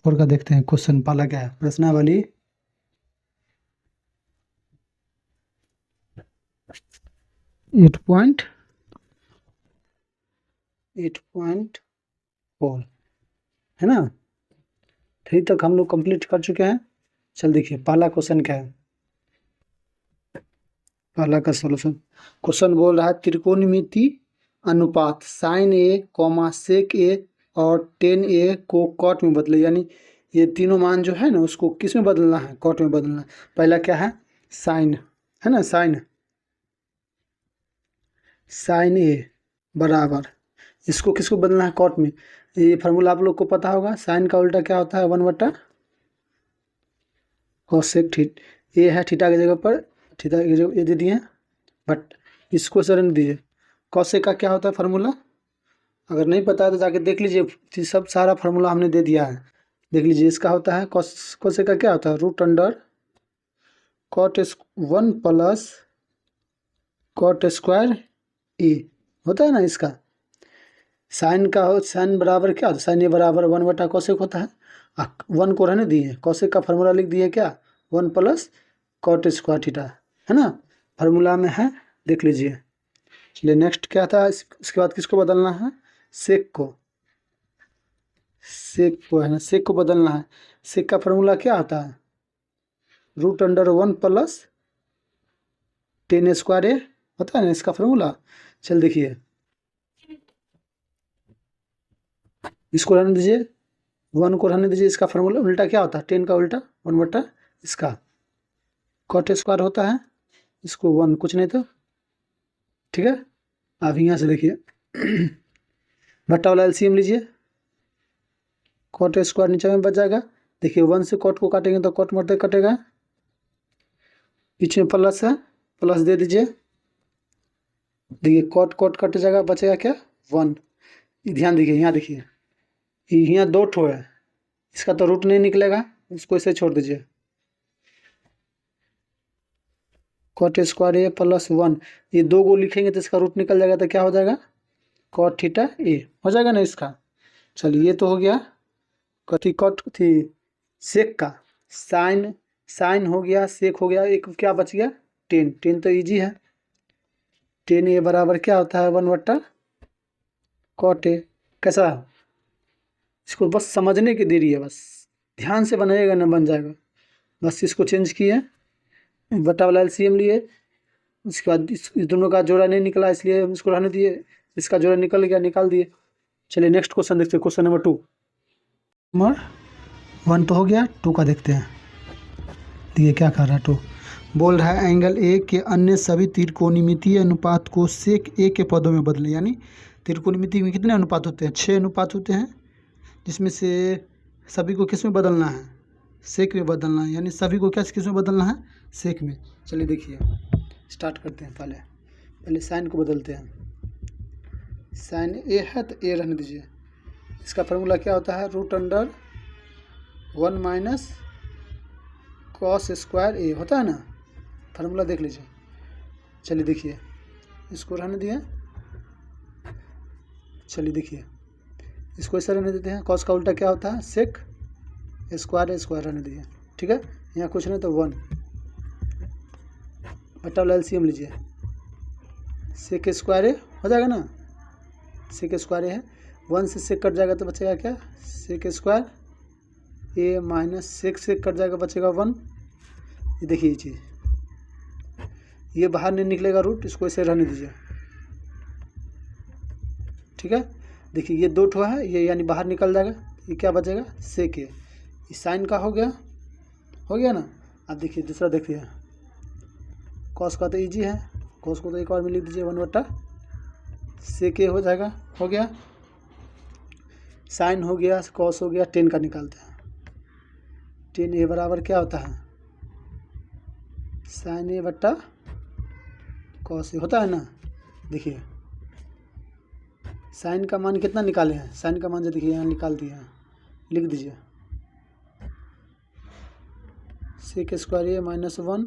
4 का देखते हैं क्वेश्चन। पहला क्या है, प्रश्नावली 8.4 है ना। 3 तक हम लोग कंप्लीट कर चुके हैं। चल देखिए पहला क्वेश्चन क्या है। पहला का सॉल्यूशन, क्वेश्चन बोल रहा है त्रिकोणमिति अनुपात साइन ए कॉमा सेक ए और टेन ए को कॉट में बदले, यानी ये तीनों मान जो है ना उसको किस में बदलना है, कॉट में बदलना है। पहला क्या है, साइन है ना, साइन ए बराबर, इसको किसको बदलना है, कॉट में। ये फार्मूला आप लोग को पता होगा, साइन का उल्टा क्या होता है, 1/, कोसेक थीटा। ए है थीटा की जगह पर, थीटा की जगह ये दे दिए, बट इसको सर दीजिए। कोसेक का क्या होता है फार्मूला, अगर नहीं पता है तो जाके देख लीजिए, सब सारा फार्मूला हमने दे दिया है, देख लीजिए। इसका होता है कोसेक का क्या होता है, √under cot 1 plus cot square A होता है ना। इसका साइन का हो, साइन बराबर क्या होता है, साइन ए बराबर 1/कोसेक होता है। 1 को रहने दिए, कोसेक का फार्मूला लिख दिए क्या, 1 प्लस कॉट स्क्वायर थीटा है ना, फार्मूला में है, देख लीजिए। चलिए नेक्स्ट क्या था, इसके बाद किसको बदलना है, सेक को है ना, सेक को बदलना है। सेक का फार्मूला क्या होता है, √1 प्लस टेन स्क्वायर ए होता है ना, इसका फार्मूला। चल देखिए, इसको रहने दीजिए, 1 को रहने दीजिए। इसका फार्मूला उल्टा क्या होता है, 10 का उल्टा 1/, इसका कॉट स्क्वायर होता है, इसको 1 कुछ नहीं तो, ठीक है। अब यहाँ से देखिए भट्टा वाला एलसीएम लीजिए, कॉट स्क्वायर नीचे में बच जाएगा। देखिए 1 से कॉट को काटेंगे तो कॉट मरते कटेगा, पीछे में प्लस है, प्लस दे दीजिए। देखिए कॉट कॉट कट जाएगा, बचेगा क्या, 1। ध्यान दीजिए, यहाँ देखिए यहाँ 2 ठो है, इसका तो रूट नहीं निकलेगा, इसको इसे छोड़ दीजिए। कॉट स्क्वायर ए प्लस 1, ये 2 को लिखेंगे तो इसका रूट निकल जाएगा, तो क्या हो जाएगा, कॉट थीटा ए हो जाएगा ना इसका। चलिए ये तो हो गया कथी, कॉट थी सेक का, साइन हो गया, सेक हो गया, एक क्या बच गया, 10 तो इजी है। 10 ए बराबर क्या होता है, 1/, कॉट ए। कैसा, इसको बस समझने की देरी है, बस ध्यान से बनाइएगा ना बन जाएगा। बस इसको चेंज किए, बटा वाला एलसीएम लिए, उसके बाद इस दोनों का जोड़ा नहीं निकला इसलिए हम इसको रहने दिए, इसका जोड़ा निकल गया, निकाल दिए। चलिए नेक्स्ट क्वेश्चन देखते हैं, क्वेश्चन नंबर 2। नंबर 1 तो हो गया, 2 का देखते हैं। देखिए क्या कर रहा है 2, बोल रहा है एंगल ए के अन्य सभी त्रिकोणमितीय अनुपात को सेक ए के पदों में बदलें। यानी त्रिकोणमिति में कितने अनुपात होते हैं, 6 अनुपात होते हैं, जिसमें से सभी को किस में बदलना है, सेक में बदलना है। यानी सभी को किस में बदलना है, सेक में। चलिए देखिए स्टार्ट करते हैं। पहले साइन को बदलते हैं। साइन ए है तो ए रहने दीजिए। इसका फार्मूला क्या होता है, √1 माइनस कॉस स्क्वायर ए होता है ना, फार्मूला देख लीजिए। चलिए देखिए, इसको रहने दिए। चलिए देखिए, इसको ऐसा रहने देते हैं। कॉस का उल्टा क्या होता है, सेक स्क्वायर रहने दिए, ठीक है। यहाँ कुछ नहीं तो 1, बटा वाला एलसीएम लीजिए, सेक स्क्वायर ए हो जाएगा ना, सेक स्क्वायर ए है, 1 से सेक कट जाएगा तो बचेगा क्या, सेक स्क्वायर ए माइनस सेक कट जाएगा, बचेगा 1। ये देखिए ये चीज़, ये बाहर नहीं निकलेगा रूट, इसको ऐसे रहने दीजिए, ठीक है। देखिए ये 2 ठो है, ये यानी बाहर निकल जाएगा, ये क्या बचेगा, सेक ए। ये साइन का हो गया ना। अब देखिए दूसरा देखिए, कॉस का तो इजी है, कॉस को तो एक और में लिख दीजिए, 1/, सेक ए हो जाएगा, हो गया। साइन हो गया, कॉस हो गया, 10 का निकालते हैं। 10 ए बराबर क्या होता है, साइन ए बट्टा कॉस ए होता है ना। देखिए साइन का मान कितना निकाले हैं, साइन का मान जो देखिए यहाँ निकाल दिए हैं, लिख दीजिए, सेक स्क्वायर ए माइनस 1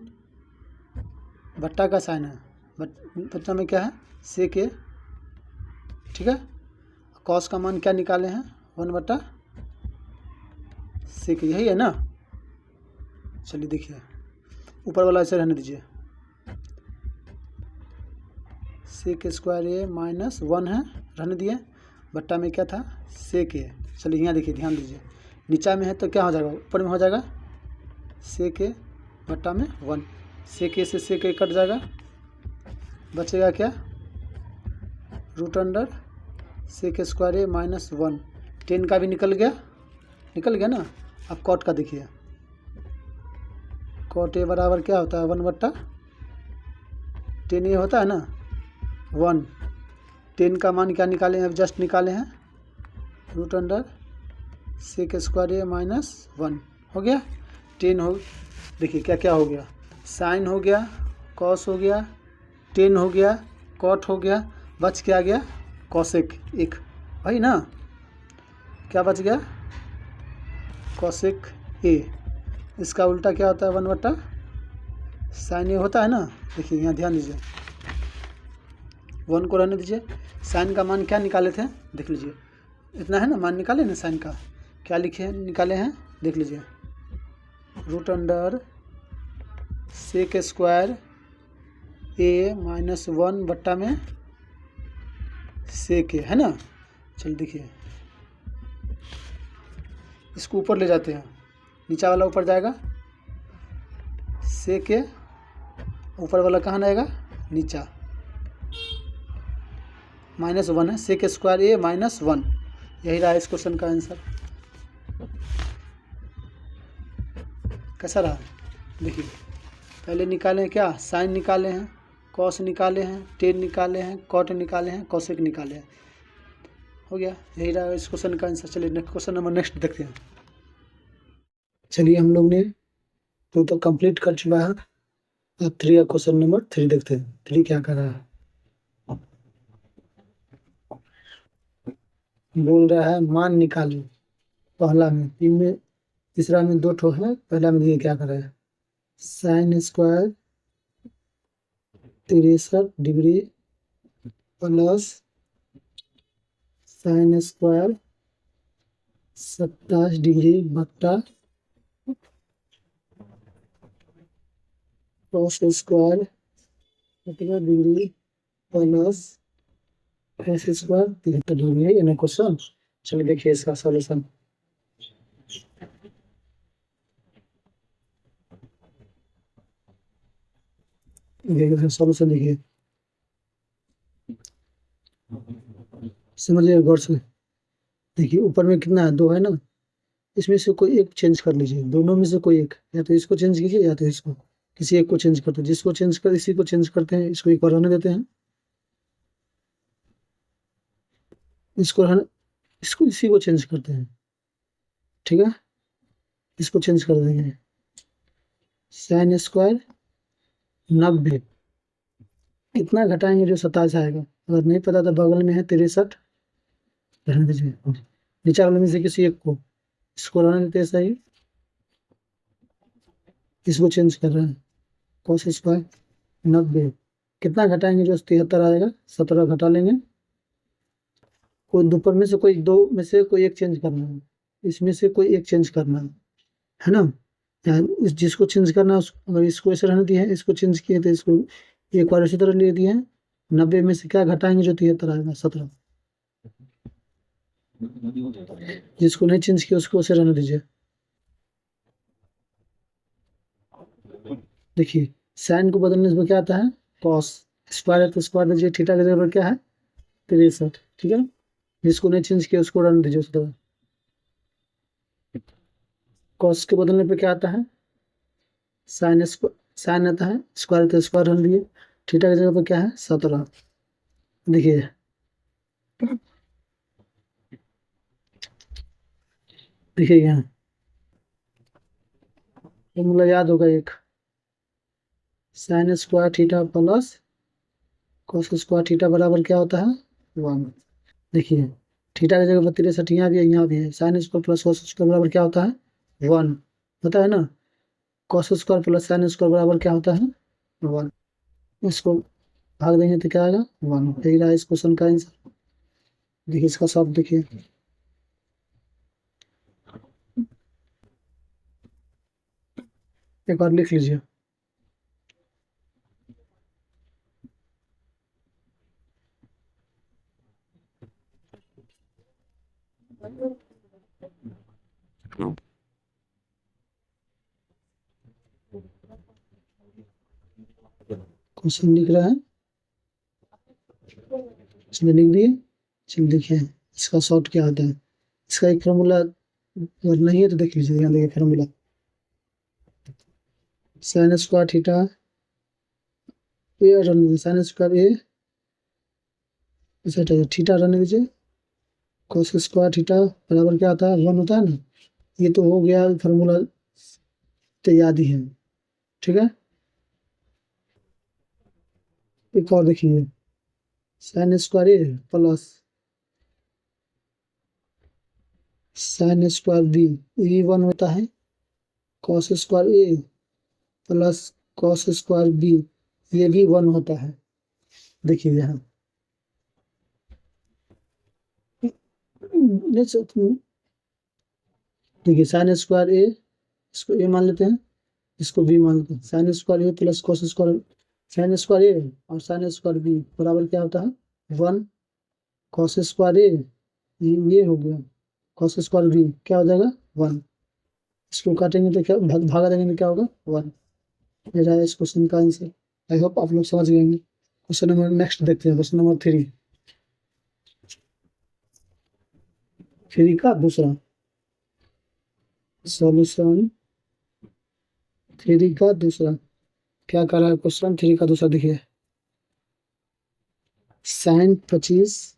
बट्टा का साइन है, बट्टा में क्या है, सेक ए, ठीक है। कॉस का मान क्या निकाले हैं, 1/, सेक यही है ना। चलिए देखिए, ऊपर वाला ऐसे रहने दीजिए, सेक स्क्वायर ए माइनस 1 है, रहने दिए, बट्टा में क्या था सेक ए। चलिए यहाँ देखिए, ध्यान दीजिए, नीचा में है तो क्या हो जाएगा, ऊपर में हो जाएगा सेक ए बट्टा में 1, सेक ए से सेक ए कट जाएगा, बचेगा क्या रूट अंडर सेक स्क्वायर ए माइनस 1। 10 का भी निकल गया ना। अब कॉट का देखिए, कॉट ए बराबर क्या होता है 1/10 ये होता है ना 1। 10 का मान क्या निकाले हैं, अब जस्ट निकाले हैं, रूट अंडर सेक स्क्वायर ए माइनस 1 हो गया। 10 हो, देखिए क्या क्या हो गया, साइन हो गया, कॉस हो गया, 10 हो गया, कॉट हो गया, बच क्या गया कॉसेक 1, भाई ना, क्या बच गया कॉसेक ए। इसका उल्टा क्या होता है 1/, साइन ए होता है ना। देखिए यहाँ ध्यान दीजिए, 1 को रहने दीजिए, साइन का मान क्या निकाले थे देख लीजिए, इतना है ना मान निकाले ना साइन का, क्या लिखे निकाले हैं देख लीजिए, रूट अंडर सेक स्क्वायर ए माइनस 1 बट्टा में सेक ए है ना। चल देखिए, इसको ऊपर ले जाते हैं, नीचा वाला ऊपर जाएगा, सेक ए, ऊपर वाला कहाँ जाएगा नीचा, -1 है, सेक स्क्वायर ए माइनस 1, यही रहा इस क्वेश्चन का आंसर। कैसा रहा देखिए, पहले निकाले क्या, साइन निकाले हैं, कॉस निकाले हैं, 10 निकाले हैं, कॉट निकाले हैं, कॉसेक निकाले हैं, हो गया, यही रहा इस क्वेश्चन का आंसर। चलिए क्वेश्चन नंबर नेक्स्ट देखते हैं। चलिए हम लोग ने 2 तो कंप्लीट कर चुका है, अब 3 का क्वेश्चन नंबर 3 देखते हैं। 3 क्या कर रहा है, बोल रहा है मान निकालो, पहला में 3 में, तीसरा में 2 ठो है, पहला में ये क्या कर रहा है, sine square 63 degree plus sine square 27 degree बट्टा cos square 17 degree plus S square 73 degree है ये क्वेश्चन। चलिए देखिए इसका सॉल्यूशन। देखिए सॉल्यूशन, देखिए समझिए गौर से, देखिए ऊपर में कितना है 2 है ना, इसमें से कोई एक चेंज कर लीजिए, दोनों में से कोई एक, या तो इसको चेंज कीजिए या तो इसको, किसी एक को चेंज करते हैं, जिसको चेंज कर इसी को चेंज करते हैं, इसको एक बार रहने देते हैं, इसको रहने, इसको इसी को चेंज करते हैं, ठीक है, इसको चेंज कर देंगे, साइन स्क्वायर 90 कितना घटाएंगे जो 27 आएगा, अगर नहीं पता तो बगल में है 63, रहने दीजिए, नीचे वाले में से किसी एक को, इसको रहने देते हैं सही, इसको चेंज कर रहे हैं, कॉस स्क्वायर 90 कितना घटाएंगे जो 73 आएगा, 17 घटा लेंगे, कोई दोपहर में से कोई 2 में से कोई एक चेंज करना है, इसमें से कोई एक चेंज करना है ना, जिसको चेंज करना है अगर इसको ऐसे रहने दिए हैं, इसको चेंज किए तो इसको एक बार इसी तरह ले दिए हैं, 90 में से क्या घटाएंगे जो 73 आएगा 17, जिसको नहीं चेंज किया उसको ऐसे रहने दीजिए। देखिए साइन को बदलने से क्या आता है कॉस, स्क्वायर है तो स्क्वायर दीजिए, थीटा की जगह पर क्या है 63, ठीक है, जिसको नहीं चेंज किया उसको रहने दीजिए उस तरह। कॉस के बदलने पे क्या आता है साइन, साइन आता है, स्क्वायर तो स्क्वायर रहने दिए, थीटा की जगह पर क्या है 17। देखिए देखिए यहाँ फॉर्मूला याद होगा एक, sine square theta plus cos square theta बराबर क्या होता है 1। देखिए थीटा की जगह पर 63 यहाँ भी है, sine square plus cos square बराबर क्या होता है 1 होता है ना, cos square plus sine square बराबर क्या होता है 1, इसको भाग देंगे तो क्या आएगा 1, यही रहा इस क्वेश्चन का आंसर। देखिए इसका सब देखिए, एक बार लिख लीजिए। क्वेश्चन लिख रहा है, इसमें लिख दिए। चलिए देखिए इसका शॉर्ट क्या आता है। इसका एक फार्मूला अगर नहीं है तो देख लीजिए, यहाँ देखिए फार्मूला साइन स्क्वायर थीटा ए साइन स्क्वायर ए थीटा रहने दीजिए, कॉस स्क्वायर थीटा बराबर क्या आता है 1 होता है ना। ये तो हो गया फार्मूला, तो याद ही है, ठीक है। एक और देखिए sign square A plus sine square B, ये 1 होता है। Cos square A plus cos square B, ये भी 1 होता है। देखिए यहाँ देखिए साइन स्क्वायर ए, इसको ए मान लेते हैं, इसको बी मान लेते हैं। Sine square A plus cos square, sine square A और साइन स्क्वायर बी बराबर क्या होता है 1। कॉस स्क्वायर ए ये हो गया, कॉस स्क्वायर बी क्या हो जाएगा 1। इसको काटेंगे तो क्या भागा देंगे तो क्या होगा 1। ये रहा इस क्वेश्चन का आंसर। आई होप आप लोग समझ गए। क्वेश्चन नंबर नेक्स्ट देखते हैं, क्वेश्चन नंबर 3 का दूसरा सॉल्यूशन। 3 का दूसरा क्या कर रहा है क्वेश्चन। 3 का दूसरा देखिए sine 25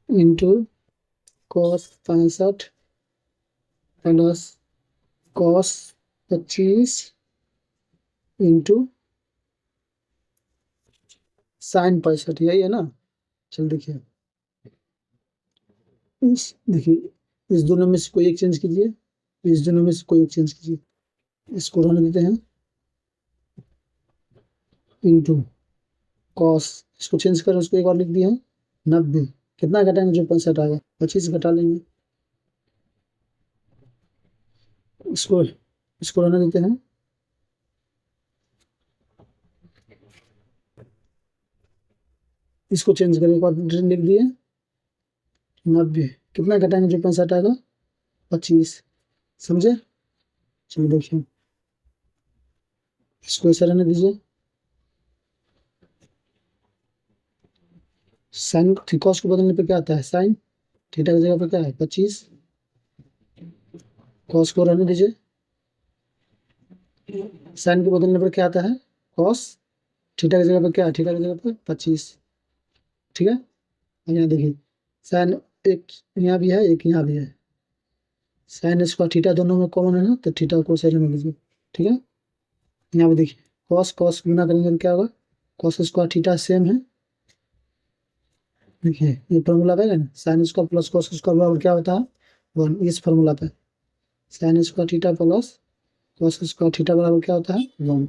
into cos 65 plus cos 25 into sine 65, यही है ना। चल देखिए देखिए इस दोनों में से कोई एक चेंज कीजिए, इस दोनों में से कोई एक चेंज कीजिए। इसको रहने देते हैं इंटू कॉस, इसको चेंज कर उसको एक और लिख दिया है 90। कितना घटाएंगे जो 65 आएगा 25 घटा लेंगे। इसको इसको रहने देते हैं, इसको चेंज करके एक और लिख दिए 90। कितना घटाएंगे जो 65 आएगा 25। समझे। चलिए देखिए इसको ऐसा रहने दीजिए। साइन कॉस को बदलने पे क्या आता है साइन, थीटा की जगह पे क्या है 25। कॉस को रहने दीजिए, साइन को बदलने पर क्या आता है कॉस, थीटा की जगह पे क्या है थीटा की जगह पे 25। ठीक है। यहाँ देखिए साइन एक यहाँ भी है एक यहाँ भी है, साइन स्क्वायर थीटा दोनों में कॉमन है ना, तो थीटा को साइड में लीजिए। ठीक है। यहाँ पे देखिए कॉस कॉस गुना करेंगे तो क्या होगा कॉस स्क्वायर थीटा सेम है। देखिए ये फॉर्मूला पे है ना, sine square plus cos square बराबर क्या होता है 1। इस फॉर्मूला पे sine square theta plus cos square theta बराबर क्या होता है 1।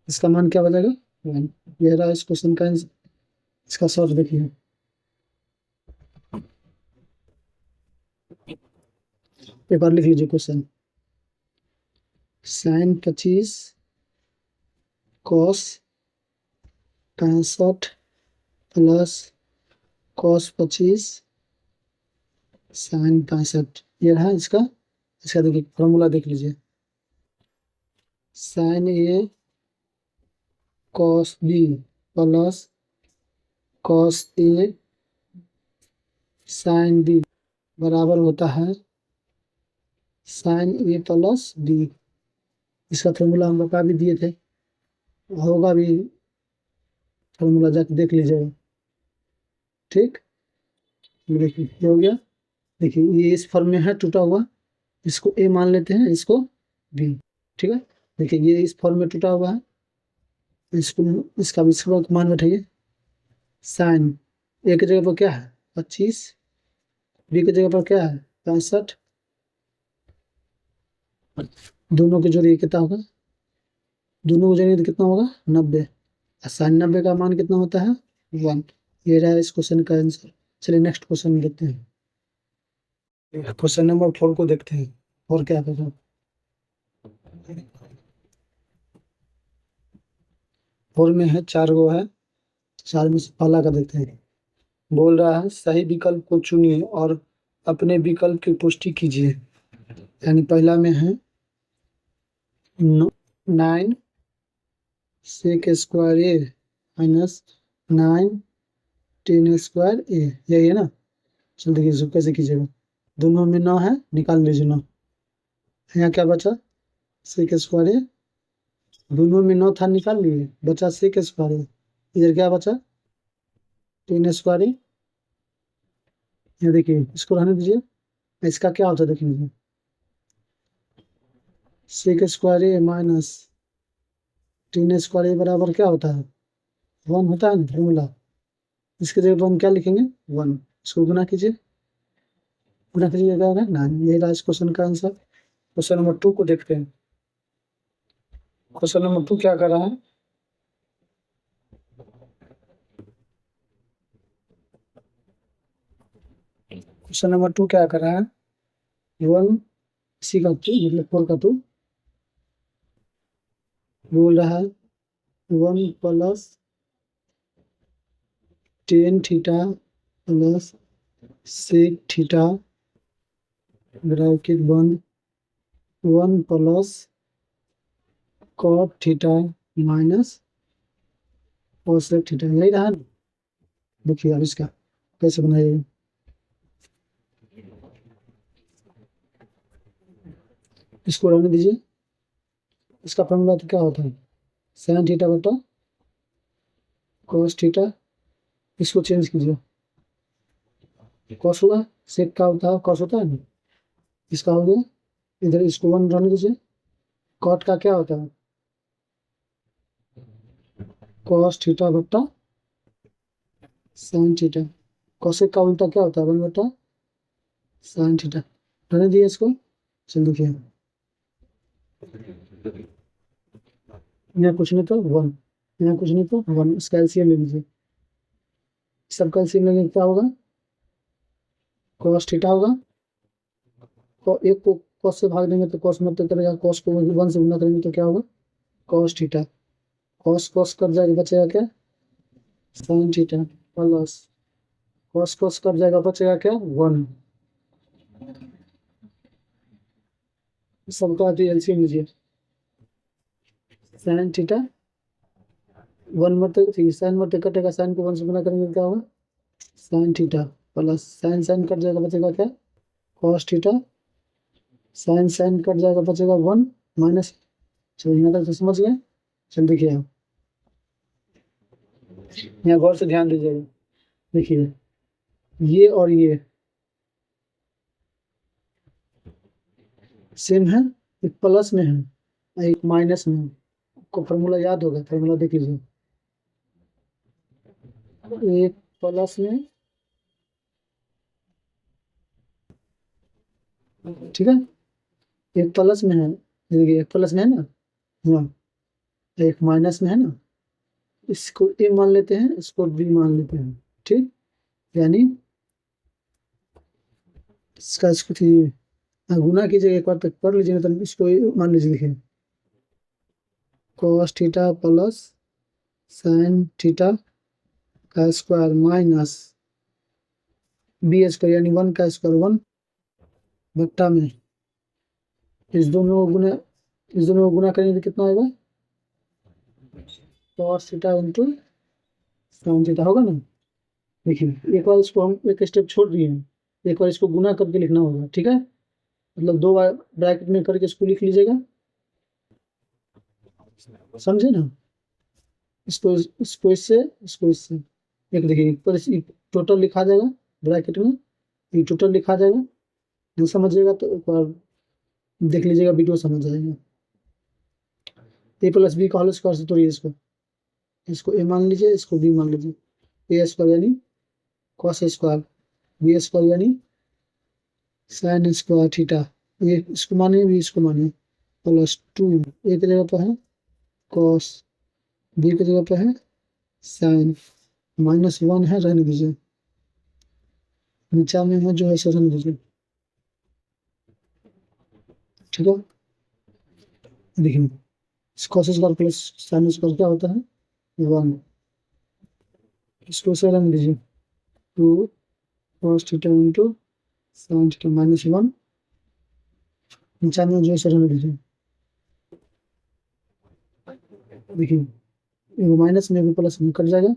इसका मान क्या बचेगा 1। ये रहा इस क्वेश्चन का आंसर। इसका सॉल्व देखिए एक बार लिख लीजिए question. Sine 25 cos 65 plus cos 25 sine 65, ये रहा इसका। इसका देखिए फॉर्मूला देख लीजिए sine A cos B plus cos A sine B बराबर होता है साइन ए प्लस बी। इसका फॉर्मूला हम बता भी दिए थे, होगा भी फॉर्मूला जाके देख लीजिएगा। ठीक देखिए ये हो गया। देखिए ये इस फॉर्म में है टूटा हुआ, इसको ए मान लेते हैं इसको बी। ठीक है। देखिए ये इस फॉर्म में टूटा हुआ है, इसको इसका भी इसका मान बैठाइए। साइन ए की जगह पर क्या है 25, बी की जगह पर क्या है 65, दोनों के जोड़िए कितना होगा, दोनों को जोड़िए तो कितना होगा 90। साइन 90 का मान कितना होता है 1। ये रहा इस क्वेश्चन का आंसर। चलिए नेक्स्ट क्वेश्चन देखते हैं। क्वेश्चन नंबर 4 को देखते हैं। और क्या कर रहा है? 4 में है, 4 गो है, 4 में से पहला का देखते हैं। बोल रहा है सही विकल्प को चुनिए और अपने विकल्प की पुष्टि कीजिए। यानी पहला में है 9 sec square A minus 9 10 square A, यही है ना। चल देखिए इसको कैसे कीजिएगा। दोनों में 9 है, निकाल लीजिए 9। यहाँ क्या बचा? सेक स्क्वायर ए, दोनों में 9 था, निकाल लिए, बचा सेक स्क्वायर ए। इधर क्या बचा? 10 स्क्वायर ए। यहाँ देखिए इसको रहने दीजिए, इसका क्या होता है देखिए, सेक स्क्वायर ए माइनस 10 स्क्वायर ए बराबर क्या होता है? 1 होता है ना फॉर्मूला। इसके जगह पर हम क्या लिखेंगे? 1। इसको गुना कीजिए, गुना कीजिए क्या होगा? 9। यही रहा इस क्वेश्चन का आंसर। क्वेश्चन नंबर 2 को देखते हैं। क्वेश्चन नंबर 2 क्या कर रहा है? क्वेश्चन नंबर 2 क्या कर रहा है? 1 सी का 2 मतलब 4 का 2 बोल रहा है 1 plus 10 theta plus sec theta bracket बंद 1 plus cot theta minus cosec theta, यही रहा ना। देखिए अब इसका कैसे बनाइए। इसको रहने दीजिए, इसका फॉर्मूला तो क्या होता है? साइन थीटा बटा कॉस थीटा। इसको चेंज कीजिए, कॉस होगा, सेक का होता है कॉस होता है ना, इसका हो गया। इधर इसको 1 रहने दीजिए। कॉट का क्या होता है? कॉस थीटा बटा साइन थीटा। कॉसेक का उल्टा क्या होता है? 1 बटा साइन थीटा। रहने दिए इसको। चल देखिए यहाँ कुछ नहीं तो 1, यहाँ कुछ नहीं तो 1। इसका एलसीएम ले लीजिए, सबका एलसीएम लेंगे क्या होगा? कॉस थीटा होगा। एक को कॉस से भाग देंगे तो कॉस मतलब करेगा, कॉस को 1 से गुना करेंगे तो क्या होगा? Cos theta. Cos cos cut जाएगा, बचेगा क्या? Sign theta plus cos cos cut जाएगा, बचेगा क्या? 1। सबका एलसीएम लीजिए। साइन थीटा 1 मत साइन मत कटेगा, साइन को 1 से गुना करेंगे क्या होगा? Sine theta plus sine sine cut जाएगा, बचेगा क्या? Cos theta. Sine sine cut जाएगा, बचेगा 1 माइनस। चलो यहाँ तक तो समझ गए। चल देखिए आप यहाँ गौर से ध्यान दीजिएगा। देखिए ये और ये सेम है, एक प्लस में है एक माइनस में है। आपको फॉर्मूला याद होगा, फॉर्मूला देख लीजिए। एक प्लस में, ठीक है, एक प्लस में है, देखिए एक प्लस में है ना, हाँ, एक माइनस में है ना। इसको ए मान लेते हैं, इसको बी मान लेते हैं, ठीक। यानी इसका इसको गुना कीजिए, एक बार तक पढ़ लीजिए, तो इसको मान लीजिए। देखिए cos theta plus sine theta का स्क्वायर माइनस बी स्क्वायर यानी 1 का स्क्वायर 1 बट्टा में इस दोनों को गुना करेंगे तो कितना आएगा? Cos theta into sine theta होगा ना। देखिए एक बार इसको हम एक स्टेप छोड़ दिए हैं, एक बार इसको गुना करके लिखना होगा, ठीक है। मतलब 2 बार ब्रैकेट में करके इसको लिख लीजिएगा, समझे ना। इसको इससे एक देखिए पर टोटल लिखा जाएगा ब्रैकेट में, ये टोटल लिखा जाएगा। नहीं समझिएगा तो एक बार देख लीजिएगा, वीडियो समझ जाएगा। ए प्लस बी का होल स्क्वायर से तोड़िए इसको, इसको ए मान लीजिए, इसको बी मान लीजिए। ए स्क्वायर यानी कॉस स्क्वायर, बी स्क्वायर यानी साइन स्क्वायर थीटा। ये इसको मानिए, भी इसको मानिए, प्लस 2 एक जगह पर है कॉस, बी की जगह पर है साइन, -1 है, रहने दीजिए। नीचा में है जो है सो रहने दीजिए। ठीक है, देखिए cos square plus sine square क्या होता है 1। इसको से रहने दीजिए 2 cos theta into sine theta -1। नीचा में जो है सो रहने दीजिए। देखिए एगो माइनस में एगो प्लस में कट जाएगा।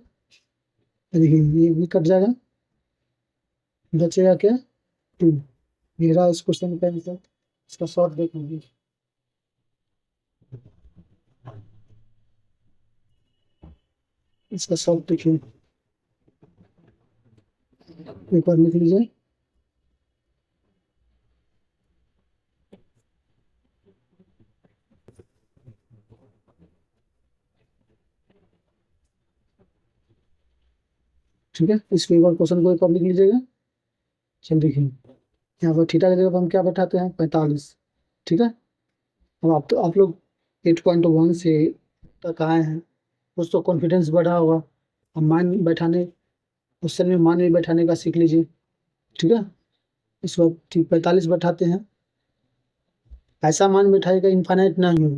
देखिए ये भी कट जाएगा, बचेगा क्या 2। ये रहा इस क्वेश्चन का आंसर। इसका शॉर्ट देख लीजिए। इसका शॉर्ट देखिए, एक बार लिख लीजिए। ठीक है, इसको एक बार क्वेश्चन को एक बार लिख लीजिएगा। चल देखिए, यहाँ पर थीटा की जगह पर हम क्या बैठाते हैं 45। ठीक है, अब आप लोग 8.1 से तक आए हैं, कुछ तो कॉन्फिडेंस बढ़ा होगा। अब मान बैठाने, क्वेश्चन में मान भी बैठाने का सीख लीजिए। ठीक है, इस वक्त ठीक 45 बैठाते हैं। ऐसा मान बैठाएगा इनफाइनाइट ना ही हो।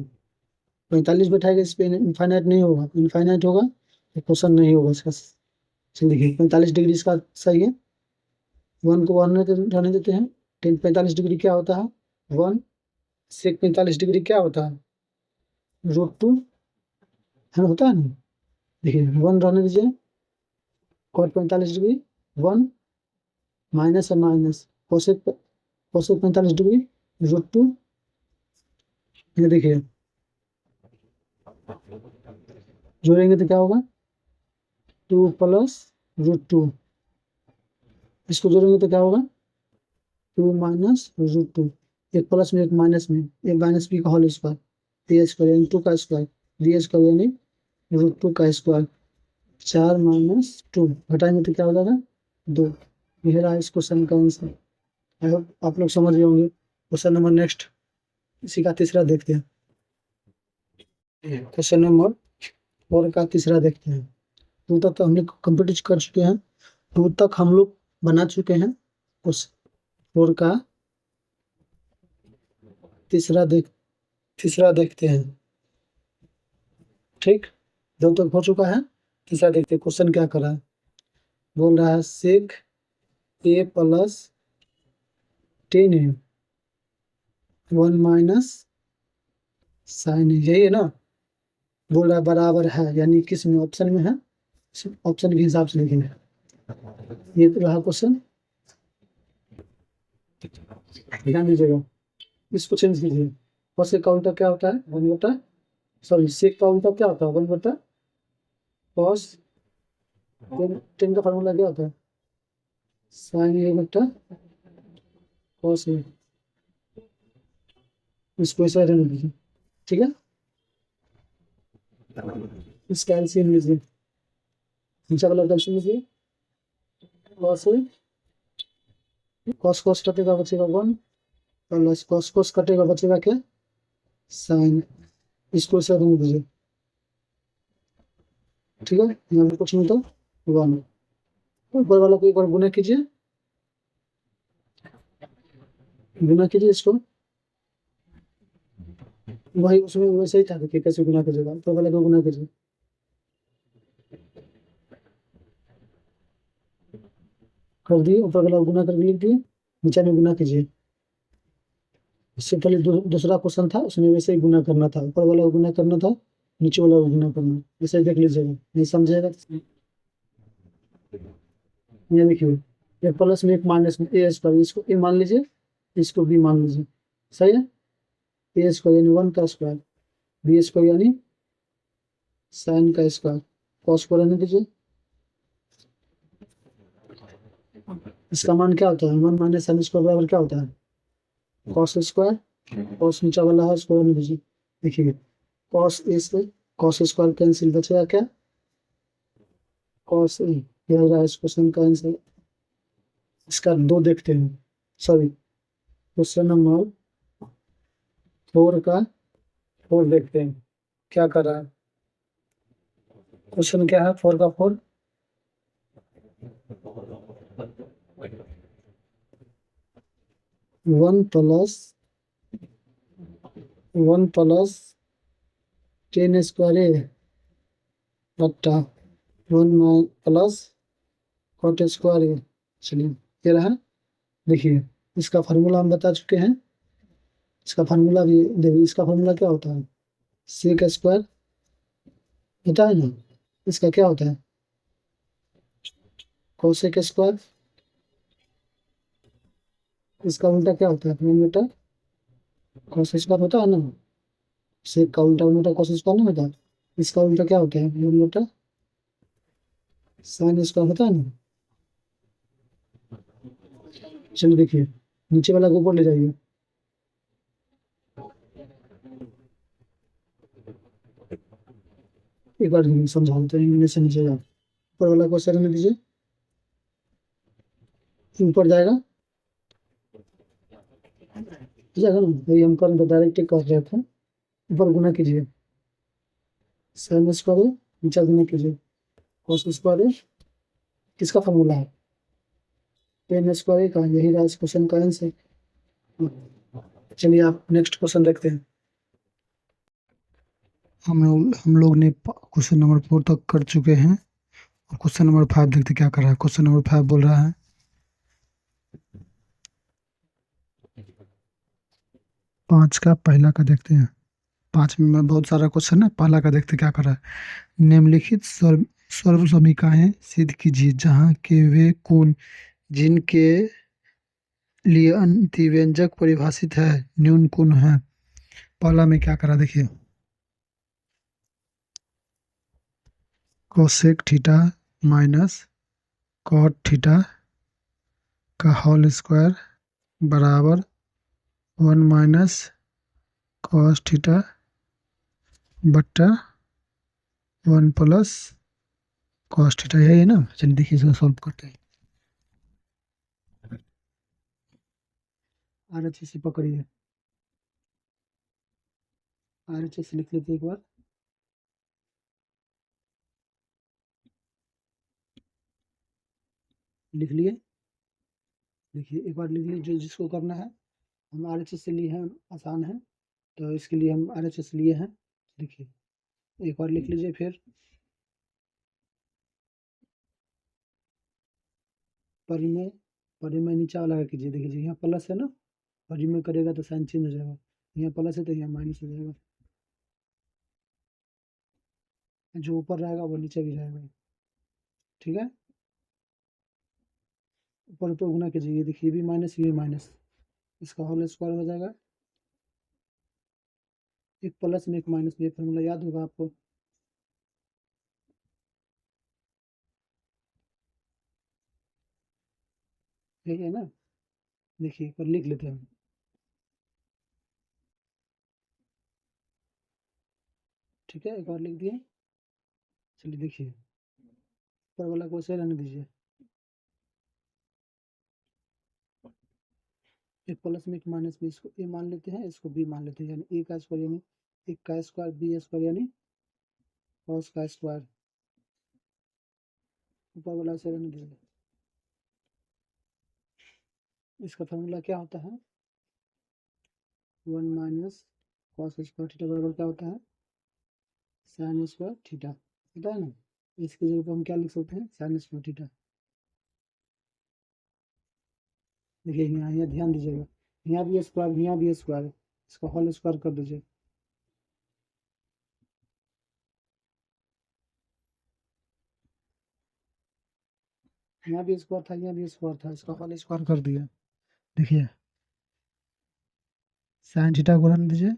45 बैठाएगा इस पे इनफाइनाइट नहीं होगा, इनफाइनाइट होगा तो क्वेश्चन नहीं होगा इसका। देखिए 45 डिग्री इसका सही है। 1 को 1 रहने देते हैं। 45 डिग्री क्या होता है 1 से 45 डिग्री क्या होता है √2 है, होता है ना। देखिए 1 रहने दीजिए, cos 45 डिग्री 1 माइनस है माइनस cosec 45 डिग्री √2। ये देखिए जोड़ेंगे तो क्या होगा 2 प्लस √2। इसको जोड़ेंगे तो क्या होगा 2 माइनस √2। एक प्लस में एक माइनस में, एक माइनस बी का होल स्क्वायर, ए स्क्वायर यानी 2 का स्क्वायर, बी स्क्वायर यानी √2 का स्क्वायर। 4 माइनस 2 घटाएंगे तो क्या हो जाएगा 2। यह रहा इस क्वेश्चन का आंसर। आई होप आप लोग समझ गए होंगे। क्वेश्चन नंबर नेक्स्ट, इसी का तीसरा देखते हैं। क्वेश्चन नंबर 4 का तीसरा देखते हैं। 2 तक तो हम लोग कंप्लीट कर चुके हैं, 2 तक हम लोग बना चुके हैं। उस 4 का तीसरा देखते हैं। ठीक, 2 तक हो चुका है, तीसरा देखते हैं क्वेश्चन क्या कर रहा है। बोल रहा है सेक a प्लस 10 है 1 माइनस साइन है, यही है ना। बोल रहा है बराबर है, यानी किस में ऑप्शन में है, ऑप्शन के हिसाब से लिखेंगे। ये तो रहा क्वेश्चन, ध्यान दीजिएगा। इसको चेंज कीजिए। cos का उल्टा क्या होता है 1/, सॉरी सेक का उल्टा क्या होता है 1/। cos 10 का फार्मूला क्या होता है साइन a/, cos a। इसको ऐसा रहने दीजिए। ठीक है, इसका एलसीएम लीजिए, नीचे वाला एलसीएम लीजिए। cos a cos कटेगा बचेगा 1 प्लस cos कटेगा बचेगा क्या साइन। इसको ऐसा रहने दीजिए। ठीक है, यहाँ पे कुछ नहीं तो 1। ऊपर वाला को एक बार गुना कीजिए, इसको। वही उसमें वैसे ही था, देखिए कैसे गुना कीजिएगा। ऊपर वाले को गुना कीजिए, कर दिए। ऊपर वाला गुना करके लिख दिए, नीचे में गुना कीजिए। इससे पहले दूसरा क्वेश्चन था, उसमें वैसे ही गुना करना था। ऊपर वाला को गुना करना था, नीचे वाला को गुना करना। वैसे ही देख लीजिएगा, नहीं समझेगा ये देखिए एक प्लस में एक माइनस में ए स्क्वायर, इसको ए मान लीजिए, इसको बी मान लीजिए। सही है, ए स्क्वायर यानी 1 का स्क्वायर, बी स्क्वायर यानी साइन का स्क्वायर। कॉस को रहने दीजिए। इसका मान क्या होता है 1 माइनस साइन स्क्वायर बराबर क्या होता है कॉस स्क्वायर। कॉस नीचा वाला है, उसको रहने दीजिए। देखिए कॉस ए से कॉस स्क्वायर कैंसिल, बचेगा क्या कॉस ए। यह हो रहा है इस क्वेश्चन का आंसर। इसका 2 देखते हैं, सॉरी क्वेश्चन नंबर 4 का 4 देखते हैं क्या कर रहा है। क्वेश्चन क्या है 4 का 4, वन प्लस टेन स्क्वायर ए बट्टा वन प्लस कॉट स्क्वायर ए। चलिए ये रहा। देखिए इसका फार्मूला हम बता चुके हैं। इसका फार्मूला भी देखिए, इसका फार्मूला क्या होता है, सेक स्क्वायर होता है ना, इसका क्या होता है कोसेक स्क्वायर, इसका उल्टा क्या होता है अपने बेटा, कॉस स्क्वायर होता है ना। सेक का उल्टा बेटा कॉस स्क्वायर नहीं होता, इसका उल्टा क्या होता है अपने बेटा, साइन स्क्वायर होता है ना। चलिए देखिए नीचे वाला को ऊपर ले जाइए। एक बार समझा देते हैं, नीचे से नीचे जाओ, ऊपर वाला को सर में दीजिए, ऊपर जाएगा, जाएगा ना, यही हम कर डायरेक्ट कर रहे थे। ऊपर गुना कीजिए, साइन स्क्वायर नीचे गुना कीजिए, कॉस स्क्वायर किसका फॉर्मूला है, टेन स्क्वायर का, यही रहा इस क्वेश्चन का आंसर। चलिए आप नेक्स्ट क्वेश्चन देखते हैं। हम लोग ने क्वेश्चन नंबर 4 तक कर चुके हैं और क्वेश्चन नंबर 5 देखते क्या कर रहा है। क्वेश्चन नंबर 5 बोल रहा है 5 का पहला का देखते हैं। 5 में बहुत सारा क्वेश्चन है, पहला का देखते क्या कर रहा है। निम्नलिखित सर्व समीकरणें सिद्ध कीजिए जहाँ के वे कोण जिनके लिए अतिव्यंजक परिभाषित है न्यून कोण है। पहला में क्या करा देखिए, cosec theta minus cot theta का होल स्क्वायर बराबर 1 माइनस कॉस थीटा बट्टा 1 प्लस कॉस थीटा, यही है ना। चलिए देखिए इसको सॉल्व करते हैं। RHS पकड़िए, RHS लिख लेते एक बार। लिख लिए, देखिए एक बार लिख लीजिए जिसको करना है। हम RHS से लिए हैं, आसान है तो इसके लिए हम RHS लिए हैं। देखिए एक बार लिख लीजिए, फिर परिमेय, परिमेय नीचे वाला कीजिए। देखिए यहाँ प्लस है ना, परिमेय करेगा तो साइन चेंज हो जाएगा, यहाँ प्लस है तो यहाँ माइनस हो जाएगा, जो ऊपर रहेगा वो नीचे भी रहेगा। ठीक है, ऊपर ऊपर गुना कीजिए, ये देखिए भी माइनस ये भी माइनस, इसका होल स्क्वायर हो जाएगा। एक प्लस में एक माइनस में, फॉर्मूला याद होगा आपको। ठीक है ना, देखिए एक बार लिख लेते हैं। ठीक है, एक बार लिख दिए। चलिए देखिए ऊपर वाला को ऐसे रहने दीजिए, एक प्लस में एक माइनस में, इसको ए मान लेते हैं, इसको बी मान लेते हैं, यानी ए का स्क्वायर यानी एक का स्क्वायर, बी स्क्वायर यानी कॉस का स्क्वायर। ऊपर वाला ऐसे रहने दीजिए। इसका फॉर्मूला क्या होता है, 1 माइनस कॉस स्क्वायर थीटा बराबर क्या होता है, साइन स्क्वायर थीटा होता है ना। इसकी जगह पर हम क्या लिख सकते हैं, साइन स्क्वायर थीटा। देखिए यहाँ ध्यान दीजिएगा, यहाँ भी स्क्वायर, यहाँ भी स्क्वायर, इसका होल स्क्वायर कर दीजिए। यहाँ भी स्क्वायर था, यहाँ भी स्क्वायर था, इसका होल स्क्वायर कर दिया। देखिए साइन थीटा को रहने दीजिए,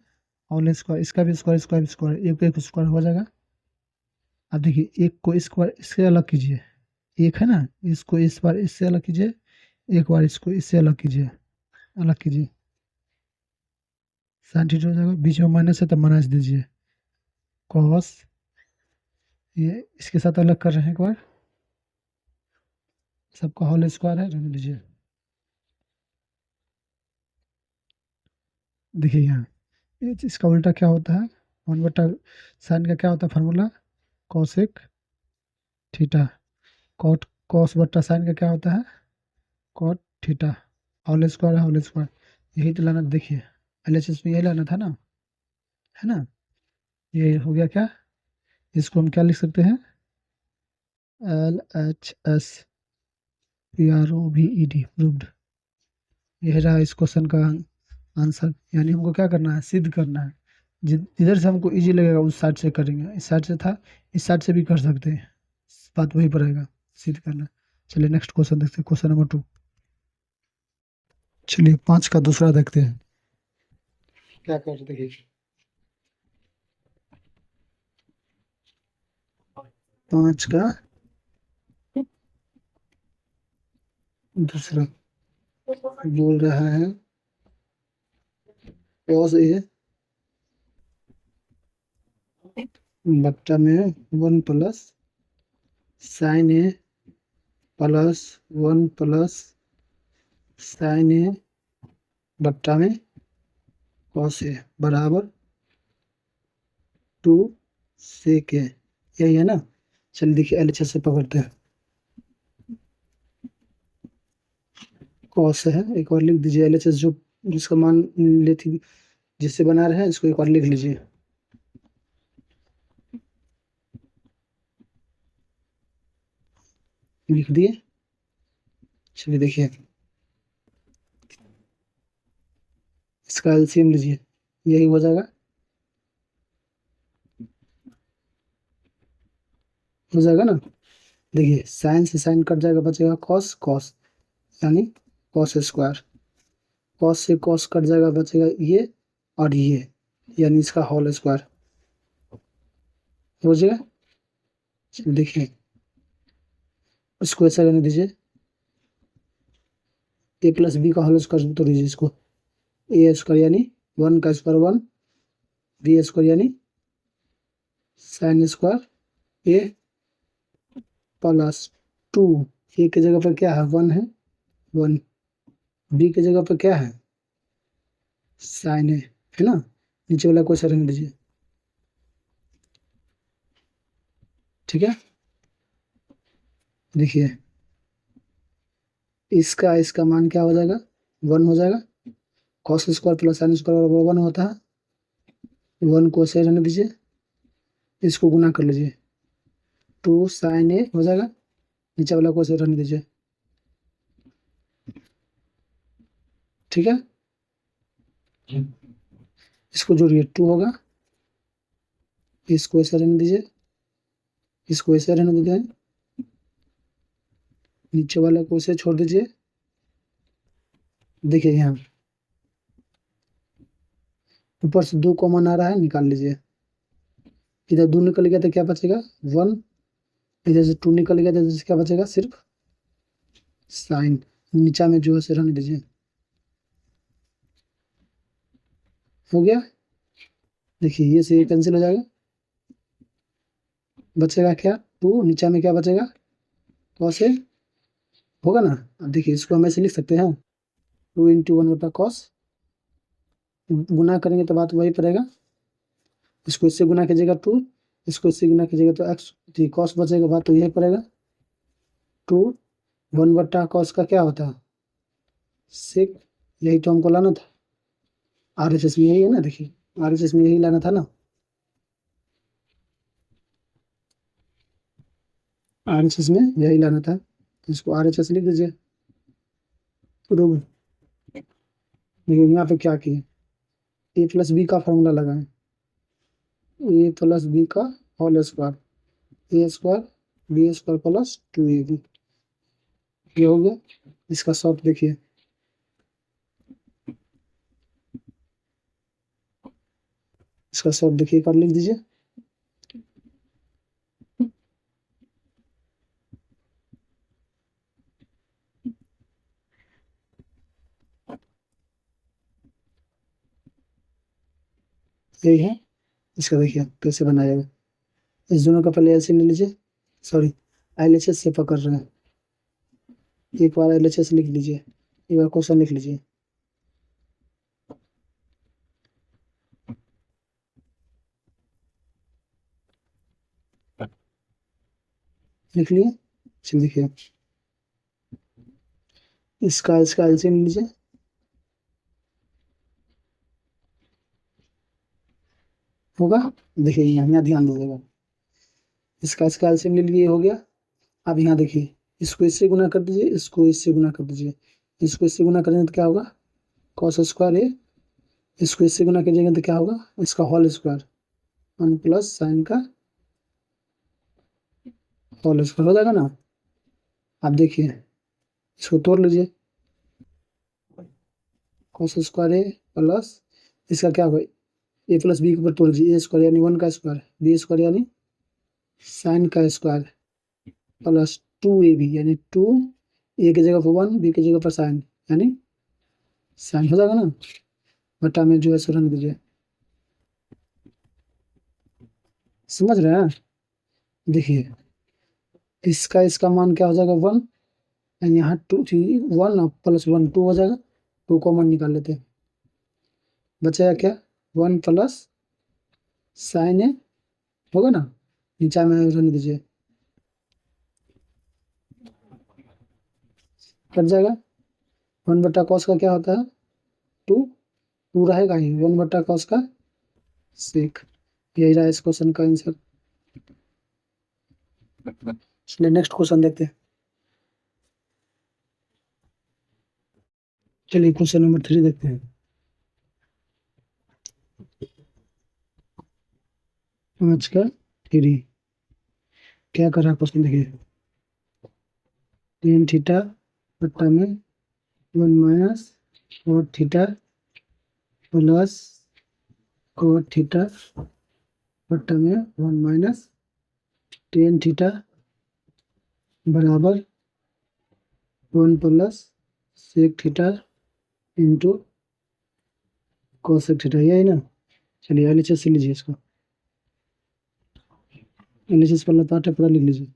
होल स्क्वायर, इसका भी स्क्वायर, इसका भी स्क्वायर, एक एक स्क्वायर हो जाएगा। अब देखिए एक को स्क्वायर इससे अलग कीजिए, एक है ना, इसको इस बार इससे अलग कीजिए, एक बार इसको इससे अलग कीजिए, अलग कीजिए, साइन थीटा हो जाएगा। बीच में माइनस है तो माइनस दीजिए, कॉस, ये इसके साथ अलग कर रहे हैं एक बार, सबका होल स्क्वायर है, रहने दीजिए। देखिए यहाँ इसका उल्टा क्या होता है, 1 बटा साइन का क्या होता है formula, cosec theta, cot cos बट्टा साइन का क्या होता है, कॉट थीटा, होल स्क्वायर है, होल स्क्वायर। यही तो लाना, देखिए एलएचएस में यही लाना था ना, है ना। ये हो गया क्या, इसको हम क्या लिख सकते हैं, L H S P R O V E D, proved. यह रहा इस क्वेश्चन का आंसर। यानी हमको क्या करना है, सिद्ध करना है। जिधर से हमको इजी लगेगा उस साइड से करेंगे। इस साइड से था, इस साइड से भी कर सकते हैं, बात वही पर रहेगा, सिद्ध करना। चलिए नेक्स्ट क्वेश्चन देखते हैं, क्वेश्चन नंबर 2। चलिए 5 का दूसरा देखते हैं क्या कर रहे, देखिए 5 का दूसरा बोल रहा है कॉस ए बट्टा में 1 plus sine A plus 1 plus sine ए बट्टा में कॉस ए बराबर 2 सेक ए। यही है ना। चलिए देखिए एलएचएस से पकड़ते हैं। कॉस है, एक और लिख दीजिए एलएचएस, जो जिसका मान लेती जिससे बना रहे हैं, इसको एक और लिख लीजिए। लिख दिए। चलिए देखिए इसका एलसीएम लीजिए, यही हो जाएगा, हो जाएगा ना। देखिए साइन से साइन कट जाएगा, बचेगा कॉस, कॉस यानी कॉस स्क्वायर। कॉस से कॉस कट जाएगा, बचेगा ये और ये, यानी इसका होल स्क्वायर हो जाएगा। चलिए देखिए इसको ऐसा रहने दीजिए, ए प्लस बी का होल स्क्वायर तो दीजिए इसको, ए स्क्वायर यानी 1 का स्क्वायर 1, बी स्क्वायर यानी sign square A plus 2। A की जगह पर क्या है, 1 है, 1। बी की जगह पर क्या है, साइन है ना। नीचे वाला क्वेश्चन रहने दीजिए, ठीक है। देखिए इसका इसका मान क्या हो जाएगा, 1 हो जाएगा। Cos square plus sine square बराबर 1 होता है। 1 को ऐसे रहने दीजिए, इसको गुना कर लीजिए, 2 साइन ए हो जाएगा। नीचे वाला को ऐसे रहने दीजिए, ठीक है। इसको जोड़िए, 2 होगा, इसको ऐसे रहने दीजिए, इसको ऐसे रहने दीजिए, नीचे वाला को ऐसे छोड़ दीजिए। देखिए यहाँ ऊपर से 2 कॉमन आ रहा है, निकाल लीजिए। इधर 2 निकल गया तो क्या बचेगा, 1। इधर से 2 निकल गया तो इधर से क्या बचेगा, सिर्फ साइन। नीचा में जो है से रहने दीजिए, हो गया। देखिए ये से कैंसिल हो जाएगा, बचेगा क्या, 2। नीचा में क्या बचेगा, कॉस ए होगा ना। अब देखिए इसको हम ऐसे लिख सकते हैं, 2 इंटू 1 बटा कॉस। गुना करेंगे तो बात वही पड़ेगा, इसको इससे गुना कीजिएगा 2, इसको इससे गुना कीजिएगा तो एक्स, ठीक कॉस बचेगा, बात तो यही पड़ेगा। 2 1 बट्टा कॉस का क्या होता है, सेक। यही तो हमको लाना था, आरएचएस में यही है ना। देखिए आरएचएस में यही लाना था ना, आरएचएस में यही लाना था। इसको आरएचएस लिख दीजिए। तो देखिए यहाँ पे क्या किए, ए प्लस बी का फॉर्मूला लगाएं, ए प्लस बी का whole square, A square B square plus 2ab, ये हो गया। इसका शॉर्ट देखिए, इसका शॉर्ट देखिए, एक बार लिख दीजिए। यही है, इसका देखिए कैसे बनाएगा। इस दोनों का पहले एलसीएम ले लीजिए, सॉरी एलएचएस से पकड़ रहे हैं। एक बार एलएचएस लिख लीजिए, एक बार क्वेश्चन लिख लीजिए। लिख लिए, चलिए देखिए इसका एलसीएम लीजिए। होगा, देखिए यहाँ ध्यान दीजिएगा, इसका एलसीएम ले लिए, हो गया। अब यहाँ देखिए, इसको इससे गुना कर दीजिए, इसको इससे गुना कर दीजिए, इसको इससे गुना करेंगे तो क्या होगा, कॉस स्क्वायर ए, इसको इससे गुना कीजिएगा तो क्या होगा, इसका होल स्क्वायर, 1 प्लस साइन का होल स्क्वायर हो जाएगा ना। अब देखिए, इसको तोड़ लीजिए, कॉस स्क्वायर ए प्लस इसका क्या होगा, ए प्लस बी के ऊपर तोड़ लीजिए, ए स्क्वायर यानी 1 का स्क्वायर, बी स्क्वायर यानी साइन का स्क्वायर, प्लस 2ab यानी 2, ए की जगह पर 1, बी की जगह पर साइन, यानी साइन हो जाएगा ना, बटा में जो है सो रन दीजिए। समझ रहे हैं, देखिए इसका मान क्या हो जाएगा, 1, यहाँ 2 थी, 1 प्लस 1 2 हो जाएगा, 2 कॉमन निकाल लेते हैं, बचेगा क्या, 1 प्लस साइन ए, होगा ना, नीचे में रहने दीजिए, कट जाएगा। 1 बटा कॉस का क्या होता है, 2, 2 रहेगा ही, 1 बटा कॉस का सेक, यही रहा इस क्वेश्चन का आंसर। चलिए नेक्स्ट क्वेश्चन देखते हैं। चलिए क्वेश्चन नंबर 3 देखते हैं। पाँच का 3 क्या कर रहा है क्वेश्चन, देखिए टेन थीटा बट्टा में 1 minus cot theta plus cot theta बट्टा में 1 माइनस टेन थीटा बराबर 1 plus sec theta into cosec theta, यही ना। चलिए एलएचएस से लीजिए, इसको एलएचएस पर लताटे पूरा लिख लीजिए,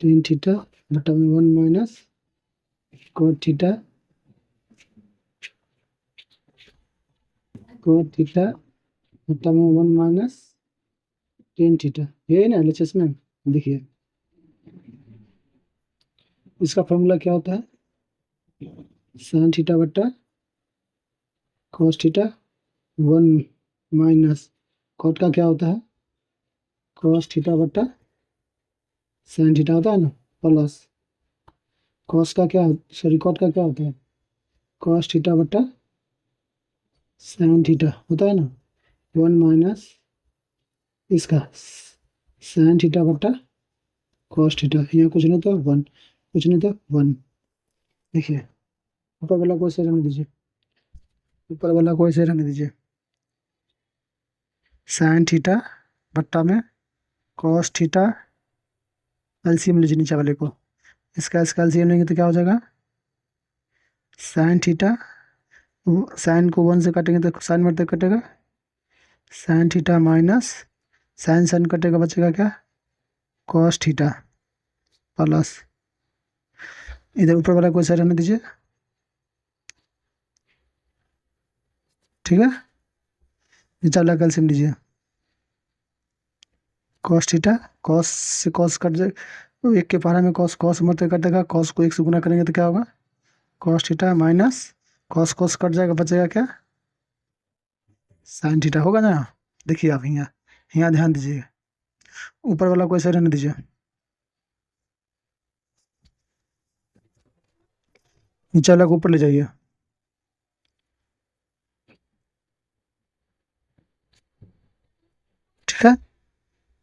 टेन थीटा बटा में 1 माइनस कोट थीटा बटा में 1 माइनस टेन थीटा, यही ना एलएचएस में। देखिए इसका फॉर्मूला क्या होता है, साइन थीटा बटा कॉस थीटा 1 माइनस कॉट का क्या होता है, कॉस थीटा बटा साइन थीटा होता है ना, प्लस कॉस का क्या, सॉरी कॉट का क्या होता है, कॉस थीटा बटा साइन थीटा होता है ना, 1 माइनस इसका साइन थीटा बटा कॉस थीटा, यहाँ कुछ नहीं तो 1, कुछ नहीं तो 1। देखिए ऊपर वाला को ऐसे रहने दीजिए, ऊपर वाला को ऐसे रहने दीजिए, साइन थीटा बट्टा में कॉस थीटा, एलसीएम लीजिए नीचे वाले को, इसका एलसीएम लेंगे तो क्या हो जाएगा, साइन थीटा, साइन को 1 से काटेंगे तो साइन मरते कटेगा, sine theta minus sine sine कटेगा, बचेगा क्या, कॉस थीटा प्लस, इधर ऊपर वाला को ऐसे रहने दीजिए, ठीक है। नीचे वाला एलसीएम लीजिए, कॉस थीटा, कॉस से कॉस कट जाए, एक के पहाड़ा में कॉस कॉस मरते कटेगा, कॉस को 1 से गुना करेंगे तो क्या होगा, cos theta minus cos cos cut जाएगा, बचेगा क्या, साइन थीटा, होगा ना। देखिए आप यहाँ यहाँ ध्यान दीजिए, ऊपर वाला को ऐसे रहने दीजिए, नीचे वाला को ऊपर ले जाइए, ठीक है,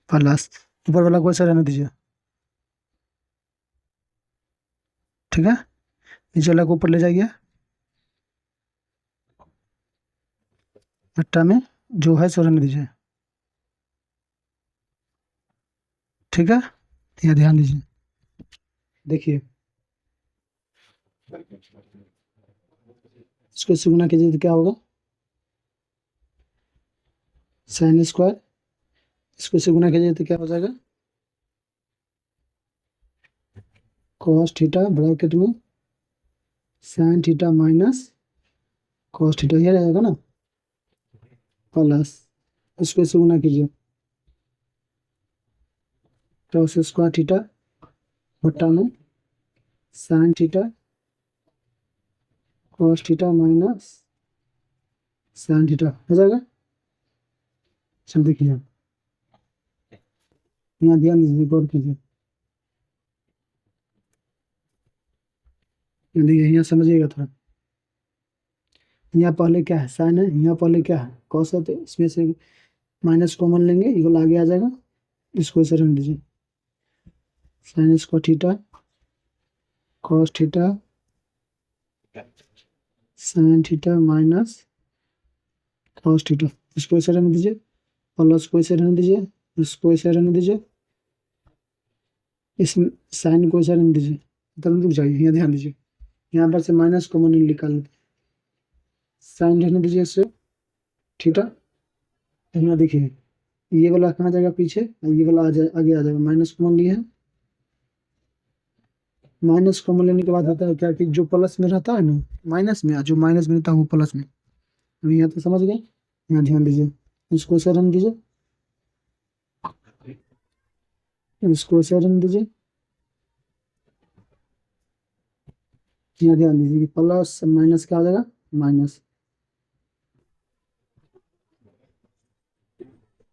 प्लस ऊपर वाला को ऐसे रहने दीजिए, ठीक है, नीचे वाला को ऊपर ले जाइए, बट्टा में जो है सो रहने दीजिए, ठीक है। यहाँ ध्यान दीजिए, देखिए इसको इससे गुना कीजिए तो क्या होगा, साइन स्क्वायर, इसको इससे गुना कीजिए तो क्या हो जाएगा, कॉस थीटा ब्रैकेट में sign theta minus cos theta, ये रहेगा ना, प्लस इसको इससे गुना कीजिए, कॉस स्क्वायर थीटा बट्टा में sine theta cos theta minus sine theta हो जाएगा। चल देखिए यहाँ ध्यान दीजिए, गौर कीजिए, देखिए यहाँ समझिएगा थोड़ा। यहाँ पहले क्या है, साइन है, यहाँ पहले क्या है, कॉस है, तो इसमें से माइनस कॉमन लेंगे, ये वाला आगे आ जाएगा, इसको ऐसे रख दीजिए, sine square theta cos theta sign theta minus cos theta, इसको ऐसे रहने दीजिए, प्लस को ऐसे रहने दीजिए, इसको ऐसे रहने दीजिए, इस साइन को ऐसे रहने दीजिए, तब रुक जाइए, यहाँ ध्यान दीजिए, यहाँ पर से माइनस कॉमन निकाल लेते, साइन रहने दीजिए इससे थीटा, यहाँ देखिए ये वाला कहाँ जाएगा पीछे, ये वाला आगे आ जाएगा, माइनस कॉमन लिए है, माइनस कॉमन लेने के बाद होता है क्या कि जो प्लस में रहता है ना माइनस में, जो माइनस में रहता है वो प्लस में, अभी यहाँ तो समझ गए, यहाँ ध्यान दीजिए, इसको ऐसे रन दीजिए, इसको ऐसे रन दीजिए, यहाँ ध्यान दीजिए, प्लस माइनस क्या हो जाएगा, minus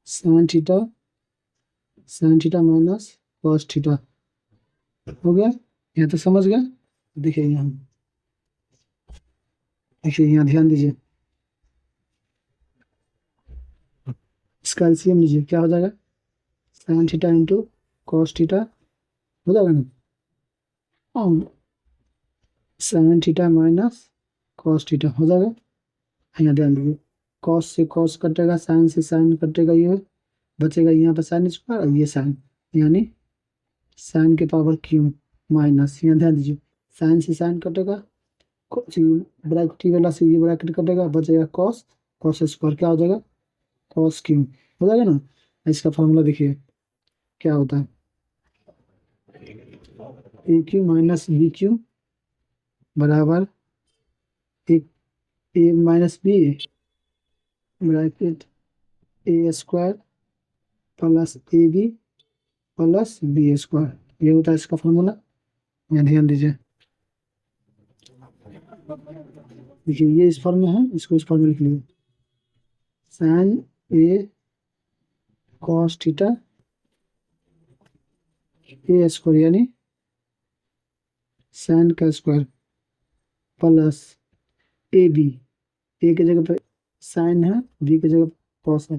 sign theta minus cos theta हो गया, यहाँ तो समझ गए। देखिए यहाँ, देखिए यहाँ ध्यान दीजिए, इसका एलसीएम लीजिए, क्या हो जाएगा, sine theta into cos theta हो जाएगा ना, sign theta minus cos theta हो जाएगा, यहाँ ध्यान दीजिए, कॉस से कॉस कटेगा, साइन से साइन कटेगा, ये बचेगा यहाँ पर साइन स्क्वायर और ये साइन, यानी साइन के पावर क्यू माइनस, यहाँ ध्यान दीजिए, साइन से साइन कटेगा, ब्रैकेट वाला से ये ब्रैकेट कटेगा, बचेगा कॉस, कॉस स्क्वायर क्या हो जाएगा, कॉस क्यू हो जाएगा ना। इसका फॉर्मूला देखिए क्या होता है, A cube minus B cube बराबर A minus B bracket A square plus A B plus B square, ये होता है इसका फॉर्मूला, यहाँ ध्यान दीजिए, देखिए ये इस फॉर्म में है, इसको इस फॉर्म में लिख लीजिए, sine A cos theta A square यानी साइन का स्क्वायर प्लस ए बी, ए की जगह पे साइन है, बी की जगह कॉस है,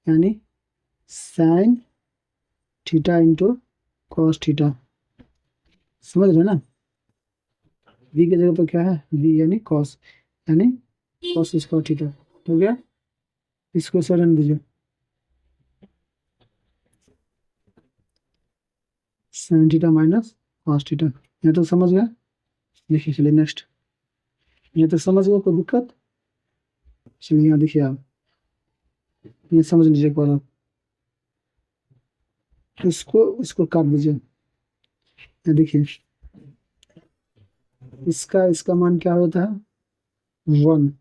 यानी sine theta into cos theta, समझ रहे ना, बी की जगह पर क्या है, बी यानी कॉस, यानी कॉस स्क्वायर थीटा हो गया, इसको सरन दीजिए, sign theta minus cos theta, ये तो समझ गया। देखिए चलिए नेक्स्ट, ये तो समझ गया, कोई दिक्कत, चलिए यहाँ देखिए आप, ये समझ लीजिए एक बार आप, इसको काट दीजिए, ये देखिए इसका मान क्या होता है, 1,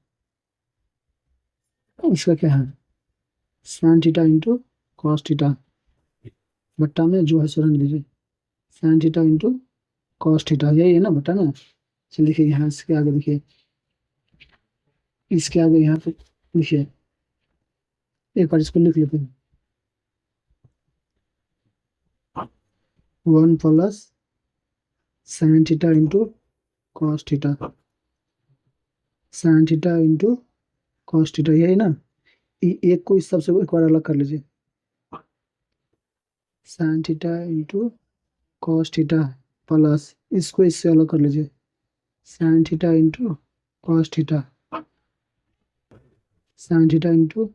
इसका क्या है, sine theta into cos theta, बट्टा में जो है सो रख दीजिए, sine theta into cos theta, यही है ना बट्टा ना। चलिए देखिए यहाँ इसके आगे देखिए, इसके आगे यहाँ पे लिखिए, एक बार इसको लिख लेते हैं, 1 plus sine theta into cos theta, sine theta into cos theta, यही ना, एक को इस सबसे एक बार अलग कर लीजिए, sine theta into cos theta plus इसको इससे अलग कर लीजिए, sine theta into cos theta, sine theta into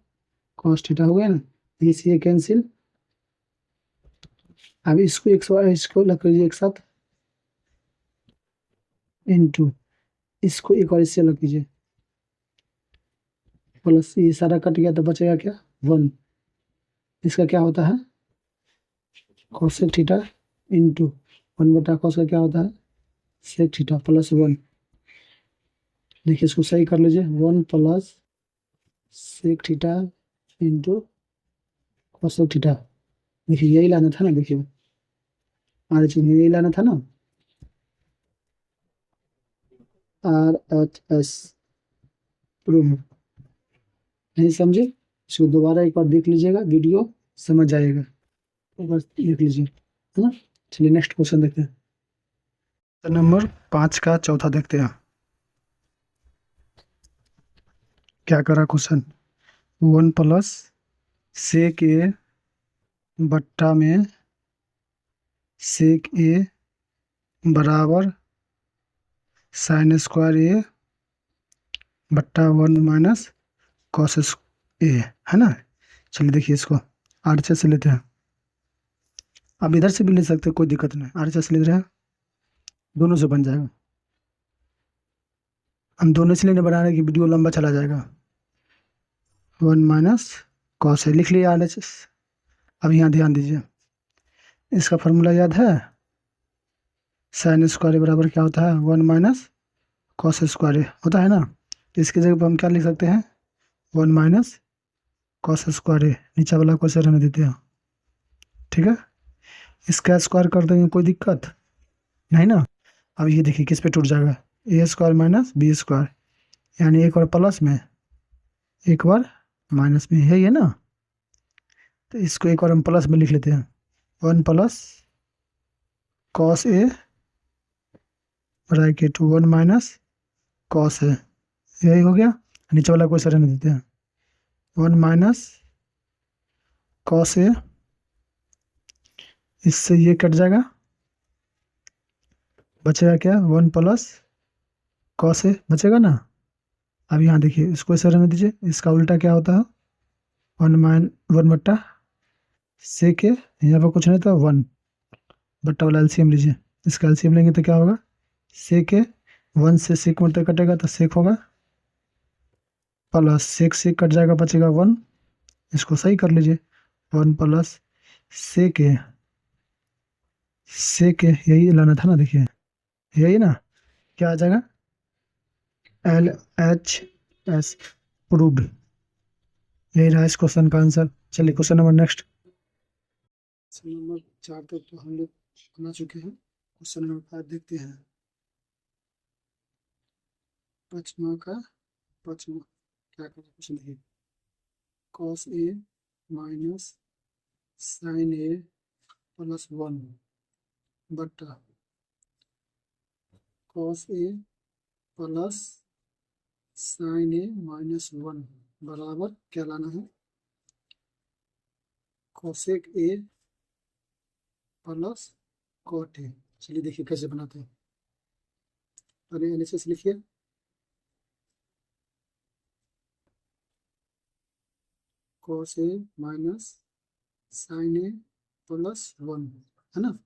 cos theta हो गया ना, ये कैंसिल, अब इसको अलग कर लीजिए एक साथ, इंटू इसको एक और इससे अलग कीजिए, प्लस ये सारा कट गया तो बचेगा क्या, 1, इसका क्या होता है कोसेक थीटा इंटू 1/cos का क्या होता है सेक थीटा प्लस 1, देखिए इसको सही कर लीजिए, 1 plus sec theta into cosec theta, देखिए यही लाना था ना, देखिए आगे चीज यही लाना था ना, RHS प्रूफ। नहीं समझे, इसको दोबारा एक बार देख लीजिएगा, वीडियो समझ आएगा, एक बार देख लीजिए, है ना। चलिए नेक्स्ट क्वेश्चन देखते हैं। नंबर 5 का चौथा देखते हैं, क्या करा क्वेश्चन। 1 प्लस सेक ए बट्टा में सेक ए बराबर साइन स्क्वायर ए बट्टा 1 माइनस कॉस ए, है ना। चलिए देखिए इसको RHS से लेते हैं। आप इधर से भी ले सकते हैं, कोई दिक्कत नहीं, RHS ले रहे हैं, दोनों से बन जाएगा। हम दोनों इसलिए नहीं बना रहे कि वीडियो लंबा चला जाएगा। 1 माइनस कॉस ए लिख लिया RHS। अब यहाँ ध्यान दीजिए, इसका फॉर्मूला याद है, साइन स्क्वायर बराबर क्या होता है, 1 माइनस कॉस स्क्वायर होता है ना। तो इसकी जगह पर हम क्या लिख सकते हैं, 1 माइनस कॉस स्क्वायर नीचे वाला को से रहने देते हैं, ठीक है। इसका स्क्वायर कर देंगे, कोई दिक्कत नहीं ना। अब ये देखिए किस पे टूट जाएगा, ए स्क्वायर माइनस बी स्क्वायर, यानी एक बार प्लस में एक बार माइनस में, है ये ना। तो इसको एक बार हम प्लस में लिख लेते हैं, 1 plus cos A bracket 1 minus cos है, यही हो गया। नीचे वाला को रहने देते हैं, 1 माइनस कॉस ए, इससे ये कट जाएगा, बचेगा क्या, 1 प्लस कॉस ए बचेगा ना। अब यहाँ देखिए इसको ऐसे रहने दीजिए, इसका उल्टा क्या होता है, 1 बट्टा सेक ए, यहाँ पर कुछ नहीं था, 1 बट्टा वाला एलसीएम लीजिए, इसका एलसीएम लेंगे तो क्या होगा, सेक ए, 1 से सेक मतलब कटेगा तो सेक होगा, प्लस सेक से कट जाएगा, बचेगा 1, इसको सही कर लीजिए, 1 प्लस सेक ए, सेक ए यही लाना था ना, देखिए यही ना, क्या आ जाएगा, LHS प्रूव्ड, यही रहा इस क्वेश्चन का आंसर। चलिए question number next. Question number 4 तक तो हम लोग बना चुके हैं, क्वेश्चन नंबर 5 देखते हैं। पाँचवा क्या कर क्वेश्चन देखिए, cos A minus sine A plus 1 बट्टा cos A plus sine A minus 1 बराबर क्या लाना है, cosec A plus cot A. चलिए देखिए कैसे बनाते हैं, पहले एलएचएस लिखिए, cos A minus sine A plus 1, है ना।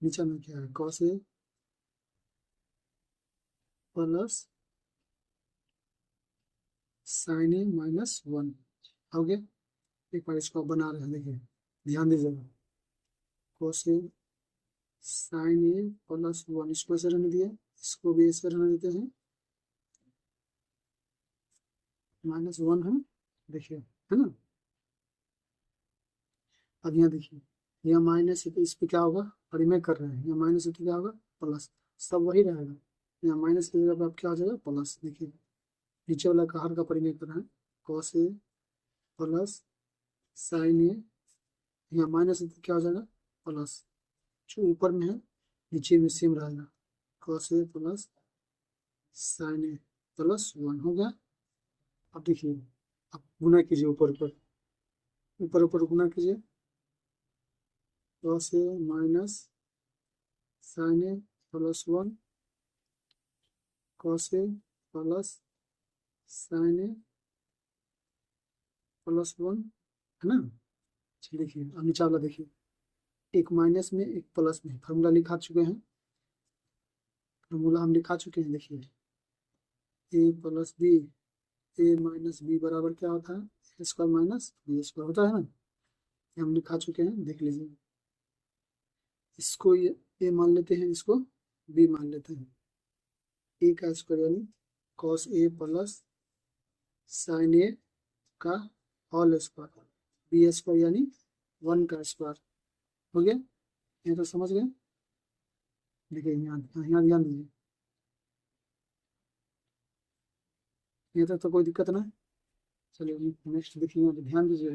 नीचे में क्या है, cos A plus sine A minus 1 हो गया। एक बार इसको बना रहे हैं, देखिए ध्यान दीजिएगा, cos A sine A plus 1, इसको ऐसे रहने दिए, इसको भी ऐसे रहने देते हैं, -1 है, देखिए है ना। अब यहाँ देखिए, यहाँ माइनस है तो इस पे क्या होगा, परिमेय कर रहे हैं, यहाँ माइनस है तो क्या होगा, प्लस, सब वही रहेगा। यहाँ माइनस की जगह पे आप क्या हो जाएगा, प्लस। देखिए नीचे वाला का हर का परिमेय कर रहे हैं, कॉस ए प्लस साइन ए, यहाँ माइनस है तो क्या हो जाएगा, प्लस, जो ऊपर में है नीचे में सेम रहेगा, cos A plus sine A plus 1 हो गया। अब देखिए, अब गुना कीजिए, ऊपर ऊपर ऊपर ऊपर गुना कीजिए, cos A minus sine A plus 1 cos A plus sine A plus 1, है ना। चलिए देखिए अब नीचे वाला देखिए, एक माइनस में एक प्लस में, फार्मूला लिखा चुके हैं, फार्मूला हम लिखा चुके हैं, देखिए ए प्लस बी, ए माइनस बी बराबर क्या होता है, ए स्क्वायर माइनस बी स्क्वायर होता है ना, ये हम लिखा चुके हैं, देख लीजिए। इसको ये ए मान लेते हैं, इसको बी मान लेते हैं, ए का स्क्वायर यानी कॉस ए प्लस साइन ए का होल स्क्वायर, बी स्क्वायर यानी 1 का स्क्वायर हो गया। ये तो समझ गए। देखिए यहाँ यहाँ ध्यान दीजिए, ये तक तो कोई दिक्कत ना। चलिए नेक्स्ट देखिए, यहाँ पे ध्यान दीजिए।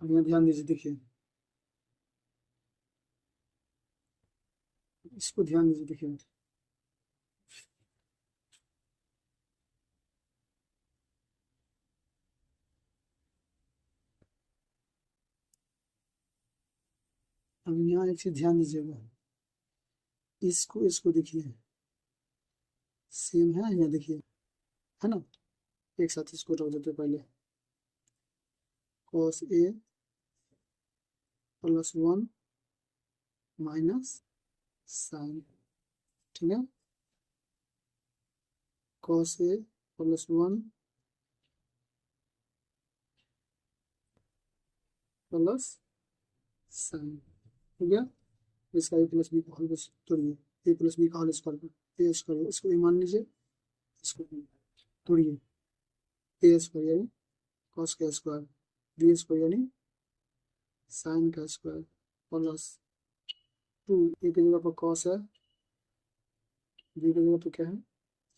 अब यहाँ ध्यान दीजिए, देखिए इसको ध्यान दीजिए, देखिए अब यहाँ एक चीज ध्यान दीजिएगा, इसको देखिए सेम है, यहाँ देखिए है ना। एक साथ इसको रख देते हैं पहले, cos a plus 1 minus sine, ठीक है, cos a plus 1 plus sine हो गया। इसका ए प्लस बी का होल तोड़िए, ए प्लस बी का होल स्क्वायर ए स्क्वायर, इसको ए मान लीजिए, इसको तोड़िए, ए स्क्वायर यानी कॉस का स्क्वायर, बी स्क्वायर यानी साइन का स्क्वायर, प्लस 2 ए की जगह पर कॉस है, बी की जगह पर क्या है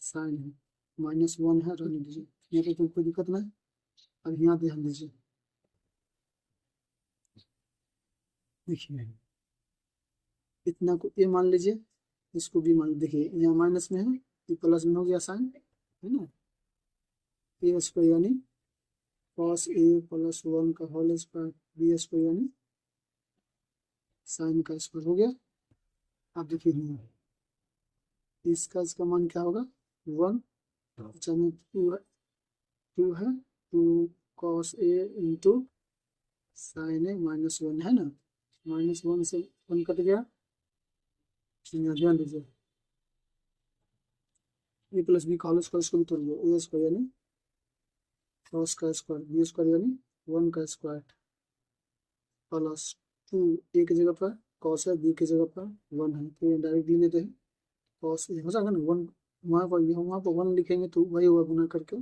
साइन है, माइनस 1 है, रहने दीजिए, यहाँ पे कोई दिक्कत नहीं। अब यहाँ ध्यान दीजिए, देखिए इतना को ए मान लीजिए, इसको बी मान, देखिए यहाँ माइनस में है, ये प्लस में हो गया साइन, है ना। ए स्क्वायर यानी कॉस ए प्लस 1 का होल स्क्वायर, बी स्क्वायर यानी साइन का स्क्वायर हो गया। अब देखिए यहाँ इसका मान क्या होगा 1, अच्छा में 2 है 2 cos A into sine A minus 1 है ना, माइनस 1 से 1 कट गया। यहाँ ध्यान दीजिए, ए प्लस बी का होल स्क्वायर, इसको भी तोड़िए, ए स्क्वायर यानी कॉस का स्क्वायर, बी स्क्वायर यानी 1 का स्क्वायर, प्लस 2 ए की जगह पर कॉस है, बी की जगह पर 1 है, तो डायरेक्ट ले लेते हैं, कॉस ए हो जाएगा ना 1, वहाँ पर 1 लिखेंगे तो वही हुआ गुना करके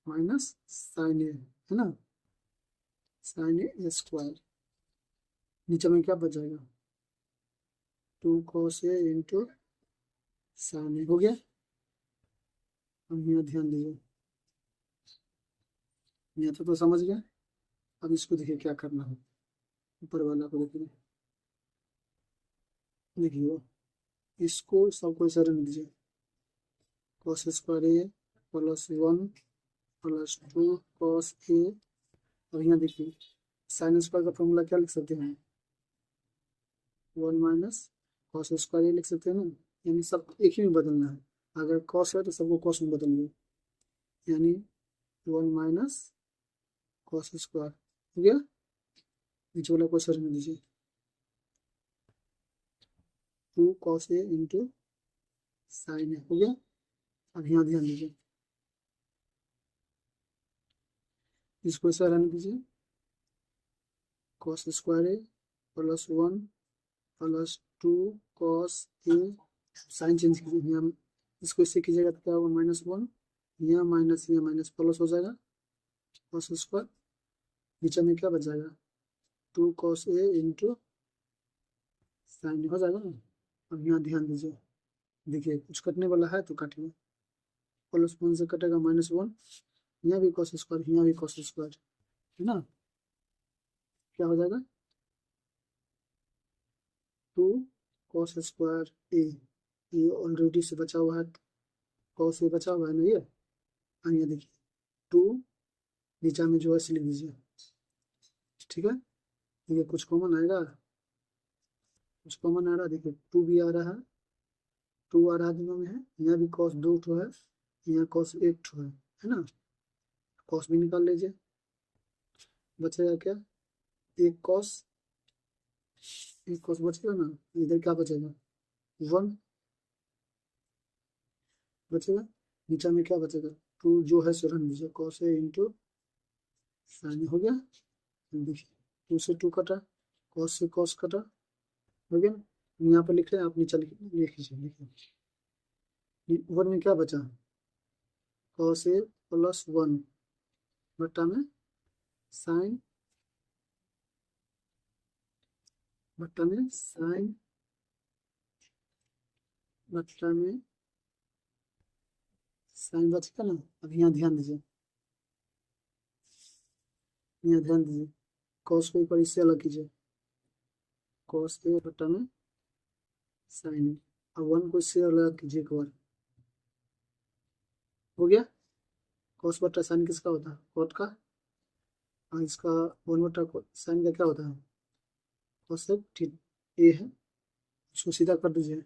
माइनस साइन ए, है ना, साइन ए स्क्वायर, नीचे में क्या बच जाएगा 2 कॉस ए इंटू साइन ए हो गया। अब यहाँ ध्यान दीजिए, यहाँ तो समझ गया। अब इसको देखिए क्या करना है, ऊपर वाला को देखिए, देखिए इसको सबको ऐसा रख दीजिए, cos square A plus 1 plus 2 cos A. और यहाँ देखिए साइन स्क्वायर का फॉर्मूला क्या लिख सकते हैं 1 माइनस कॉस स्क्वायर, ये लिख सकते हैं ना, यानी सब एक ही में बदलना है, अगर कॉस है तो सबको कॉस में बदलिए, यानी 1 माइनस कॉस स्क्वायर हो गया। नीचे वाला को सर में दीजिए 2 कॉस ए इंटू साइन ए हो गया। अब यहाँ ध्यान दीजिए, इसको ऐसा रहने दीजिए, cos square A plus 1 plus 2 cos A, sign change कीजिए, यहाँ इसको इससे कीजिएगा तो क्या होगा -1, यहाँ माइनस प्लस हो जाएगा कॉस स्क्वायर, नीचे में क्या बच जाएगा 2 कॉस ए इंटू साइन हो जाएगा ना। अब यहाँ ध्यान दीजिए, देखिए कुछ कटने वाला है तो काटिए, प्लस 1 से कटेगा -1, यहाँ भी कॉस स्क्वायर, यहाँ भी कॉस स्क्वायर, है ना, क्या हो जाएगा 2 कॉस स्क्वायर ए, ये ऑलरेडी से बचा हुआ है, कॉस ए बचा हुआ है ना ये, यहाँ देखिए 2 नीचा में जो है लिख दीजिए, ठीक है। देखिए कुछ कॉमन आएगा, कुछ कॉमन आ रहा है, देखिए 2 भी आ रहा है, 2 आ रहा है दोनों में है, यहाँ भी कॉस 2 ठो है, यहाँ कॉस 1 ठो है ना, कॉस भी निकाल लीजिए, बचेगा क्या एक कॉस बचेगा ना, इधर क्या बचेगा 1 बचेगा, नीचे में क्या बचेगा 2 जो है सो रन दीजिए, कॉस ए इंटू साइन हो गया। देखिए 2 से 2 कटा, कॉस से कॉस कटा, हो गया। यहाँ पर लिख रहे हैं आप, नीचे लिख लीजिए, देखिए 1 में क्या बचा कॉस ए प्लस 1 बट्टा में साइन, बट्टा में साइन, बट्टा में साइन बचेगा ना। अब यहाँ ध्यान दीजिए, यहाँ ध्यान दीजिए, कॉस को एक बार इससे अलग कीजिए, कॉस ए बटा में साइन ए। अब 1 को इससे अलग कीजिए एक बार, हो गया। कॉस बटा साइन किसका होता है, कॉट का। और इसका 1 बटा साइन का क्या होता है, कॉसेक ठीक ए है, इसको सीधा कर दीजिए,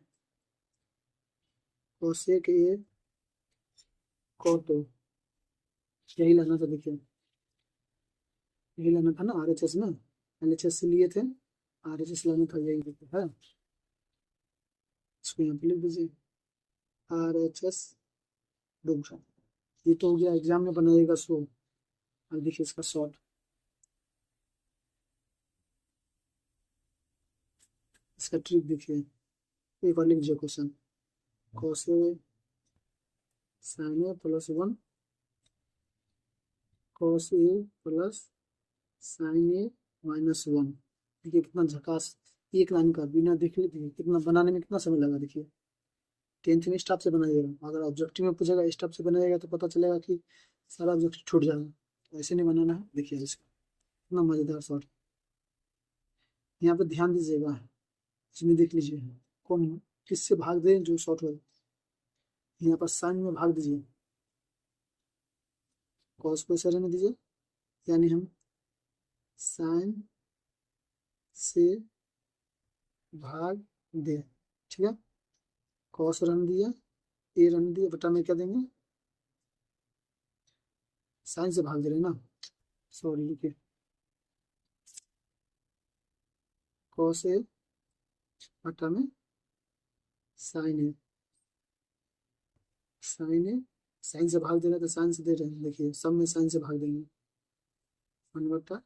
कॉसेक ए कॉट ए, यही लाना था। देखिए यही लाना था ना, RHS ना, LHS से लिए थे, RHS लाना था, यही देखिए है। इसको यहाँ पे लिख दीजिए RHS डोगरा। ये तो हो गया, एग्जाम में बनाइएगा सो। अब देखिए इसका शॉर्ट, इसका ट्रिक देखिए, एक बार लिख दीजिए question, cos A sine A plus 1, cos A plus sine A minus 1। देखिए कितना झकास, एक लाइन का बिना देख लीजिए, कितना बनाने में कितना समय लगा। देखिए 10th में स्टाफ से बनाइएगा, अगर ऑब्जेक्टिव में पूछेगा स्टाफ से बनाइएगा तो पता चलेगा कि सारा ऑब्जेक्टिव छूट जाएगा, ऐसे नहीं बनाना है। देखिए इसका कितना मजेदार शॉर्ट, यहाँ पे ध्यान दीजिएगा, इसमें देख लीजिए कौन किससे भाग दे जो शॉर्ट हो। यहाँ पर साइन में भाग दीजिए, कॉस को इसे रहने दीजिए, यानी हम साइन से भाग दे, ठीक है। कॉस रन दिया, ए रन दिया, बटा में क्या देंगे, साइन से भाग दे रहे ना, सॉरी लिखिए कॉस ए बटा में साइन ए, साइन ए, साइन से भाग दे रहे हैं तो साइन से दे रहे हैं, देखिए सब में साइन से भाग देंगे, 1 बटा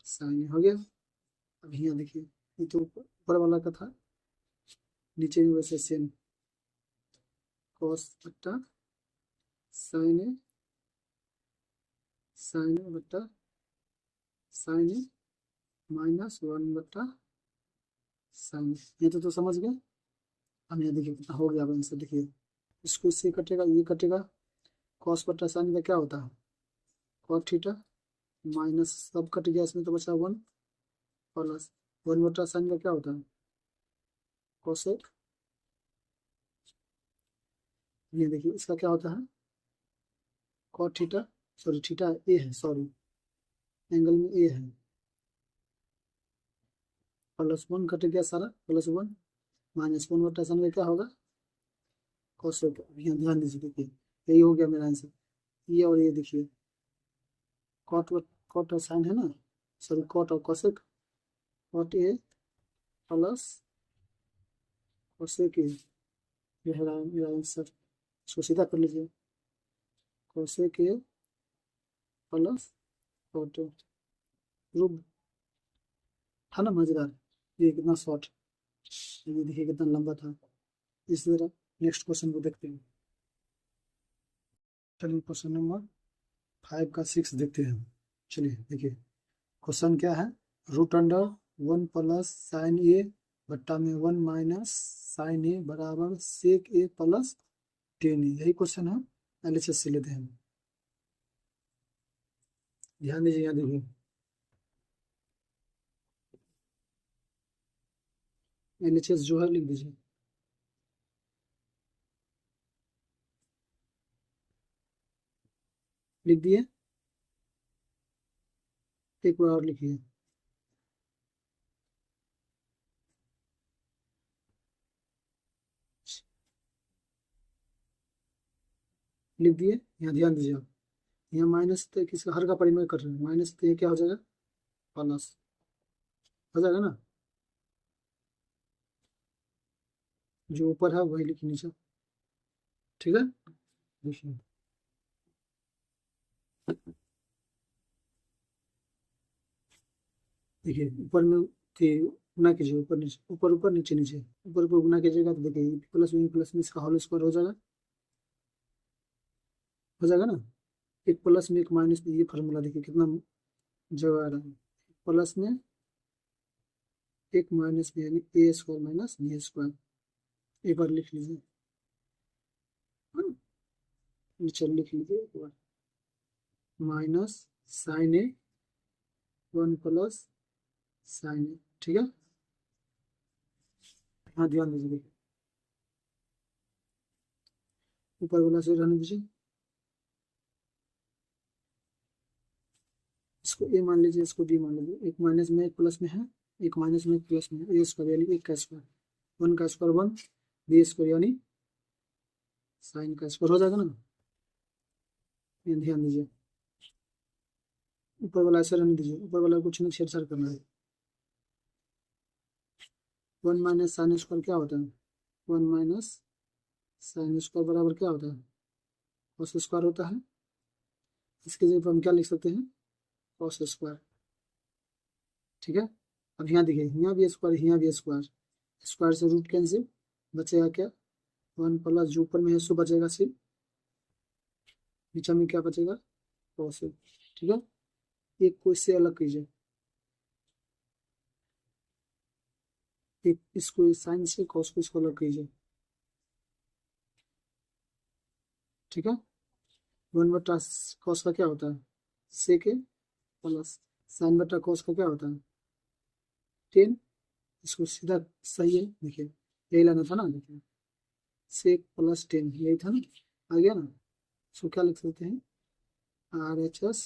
साइन ए हो गया। अब यहाँ देखिए, ये तो ऊपर वाला का था, नीचे भी वैसे सेम, कॉस बटा साइन ए, साइन ए बटा साइन ए माइनस 1 बटा साइन। ये तो समझ गए। अब यहाँ देखिए कितना हो गया, अब आंसर देखिए, इसको इससे कटेगा, ये कटेगा, कॉस बटा साइन का क्या होता है, कॉट थीटा, माइनस सब कट गया, इसमें तो बचा 1 प्लस 1 बटा साइन का क्या होता है, कोसेक। ये देखिए इसका क्या होता है, कॉट थीटा, सॉरी थीटा ए है, सॉरी एंगल में ए है, प्लस 1 कट गया सारा, प्लस 1 माइनस 1 बटा साइन का क्या होगा, कोसेक। यहाँ ध्यान दीजिए, देखिए यही हो गया मेरा आंसर, ये और ये देखिए, कॉट कॉट और साइन है ना, सॉरी कॉट और cosec, cot A plus cosec A, ये है मेरा आंसर। इसको सीधा कर लीजिए, cosec A plus cot A, रूप था ना मजेदार। ये कितना शॉर्ट, ये देखिए कितना लंबा था। इस तरह नेक्स्ट क्वेश्चन को देखते हैं। चलिए क्वेश्चन नंबर 5 का 6 देखते हैं। चलिए देखिए क्वेश्चन क्या है, रूट अंडर 1 प्लस साइन ए बट्टा में 1 माइनस साइन ए बराबर सेक ए प्लस टेन ए, यही क्वेश्चन है, LHS से लेते हैं। ध्यान दीजिए, यहाँ देखिए LHS जो है लिख दीजिए, लिख दिए, एक बार और लिखिए, लिख दिए। यहाँ ध्यान दीजिए आप, यहाँ माइनस तो किसका हर का परिमेय कर रहे हैं, माइनस तो ये क्या हो जाएगा, प्लस हो जाएगा ना, जो ऊपर है वही लिखिए नीचे, ठीक है। देखिए देखिए ऊपर में थे, गुना कीजिए, ऊपर नीचे ऊपर ऊपर नीचे नीचे, ऊपर ऊपर गुना कीजिएगा तो देखिए प्लस में इसका होल स्क्वायर हो जाएगा ना, एक प्लस में एक माइनस में, ये फार्मूला देखिए कितना जगह आ रहा है, प्लस में एक माइनस में, यानी ए स्क्वायर माइनस बी स्क्वायर, एक बार लिख लीजिए, हाँ? चल लिख लीजिए एक बार, माइनस साइन ए 1 प्लस साइन ए, ठीक है। हाँ ध्यान दीजिए, ऊपर वाला से रहने दीजिए, इसको ए मान लीजिए, इसको बी मान लीजिए, एक माइनस में एक प्लस में है, एक माइनस में एक प्लस में है, ए स्क्वायर यानी एक का स्क्वायर, 1 का स्क्वायर 1, बी स्क्वायर यानी साइन का स्क्वायर हो जाएगा ना। ये ध्यान दीजिए, ऊपर वाला ऐसे रहने दीजिए, ऊपर वाला कुछ नहीं छेड़छाड़ करना है। 1 माइनस साइन स्क्वायर क्या होता है, 1 माइनस साइन स्क्वायर बराबर क्या होता है, कॉस स्क्वायर होता है। इसके जगह पर हम क्या लिख सकते हैं, कॉस स्क्वायर, ठीक है। अब यहाँ देखिए, यहाँ भी स्क्वायर, यहाँ भी स्क्वायर, स्क्वायर से रूट कैंसिल, बचेगा क्या, 1 प्लस जो ऊपर में है सो बचेगा सिर्फ, नीचे में क्या बचेगा, कॉस, ठीक है। एक को इससे अलग कीजिए, एक इसको साइन से कॉस को इसको अलग कीजिए, ठीक है। 1 बटा कॉस का क्या होता है, सेक ए, प्लस साइन बटा कॉस का क्या होता है 10, इसको सीधा सही है, देखिए यही लाना था ना, देखिए सेक प्लस 10 यही था ना, आ गया ना। इसको क्या लिख सकते हैं, RHS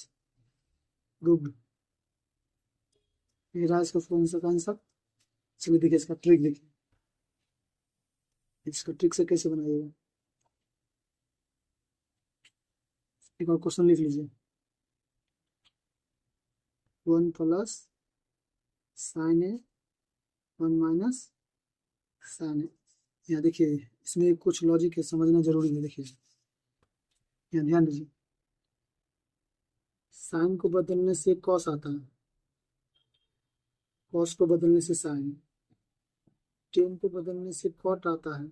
रूट, ये रहा इसका फॉर्मूला का आंसर। चलिए देखिए इसका ट्रिक देखिए, इसका ट्रिक से कैसे बनाइएगा, एक और क्वेश्चन लिख लीजिए, 1 प्लस साइन ए 1 माइनस साइन ए। यहाँ देखिए इसमें कुछ लॉजिक है, समझना जरूरी है। देखिए यहाँ ध्यान दीजिए, साइन को बदलने से कॉस आता है, कॉस को बदलने से साइन, टेन को बदलने से कॉट आता है,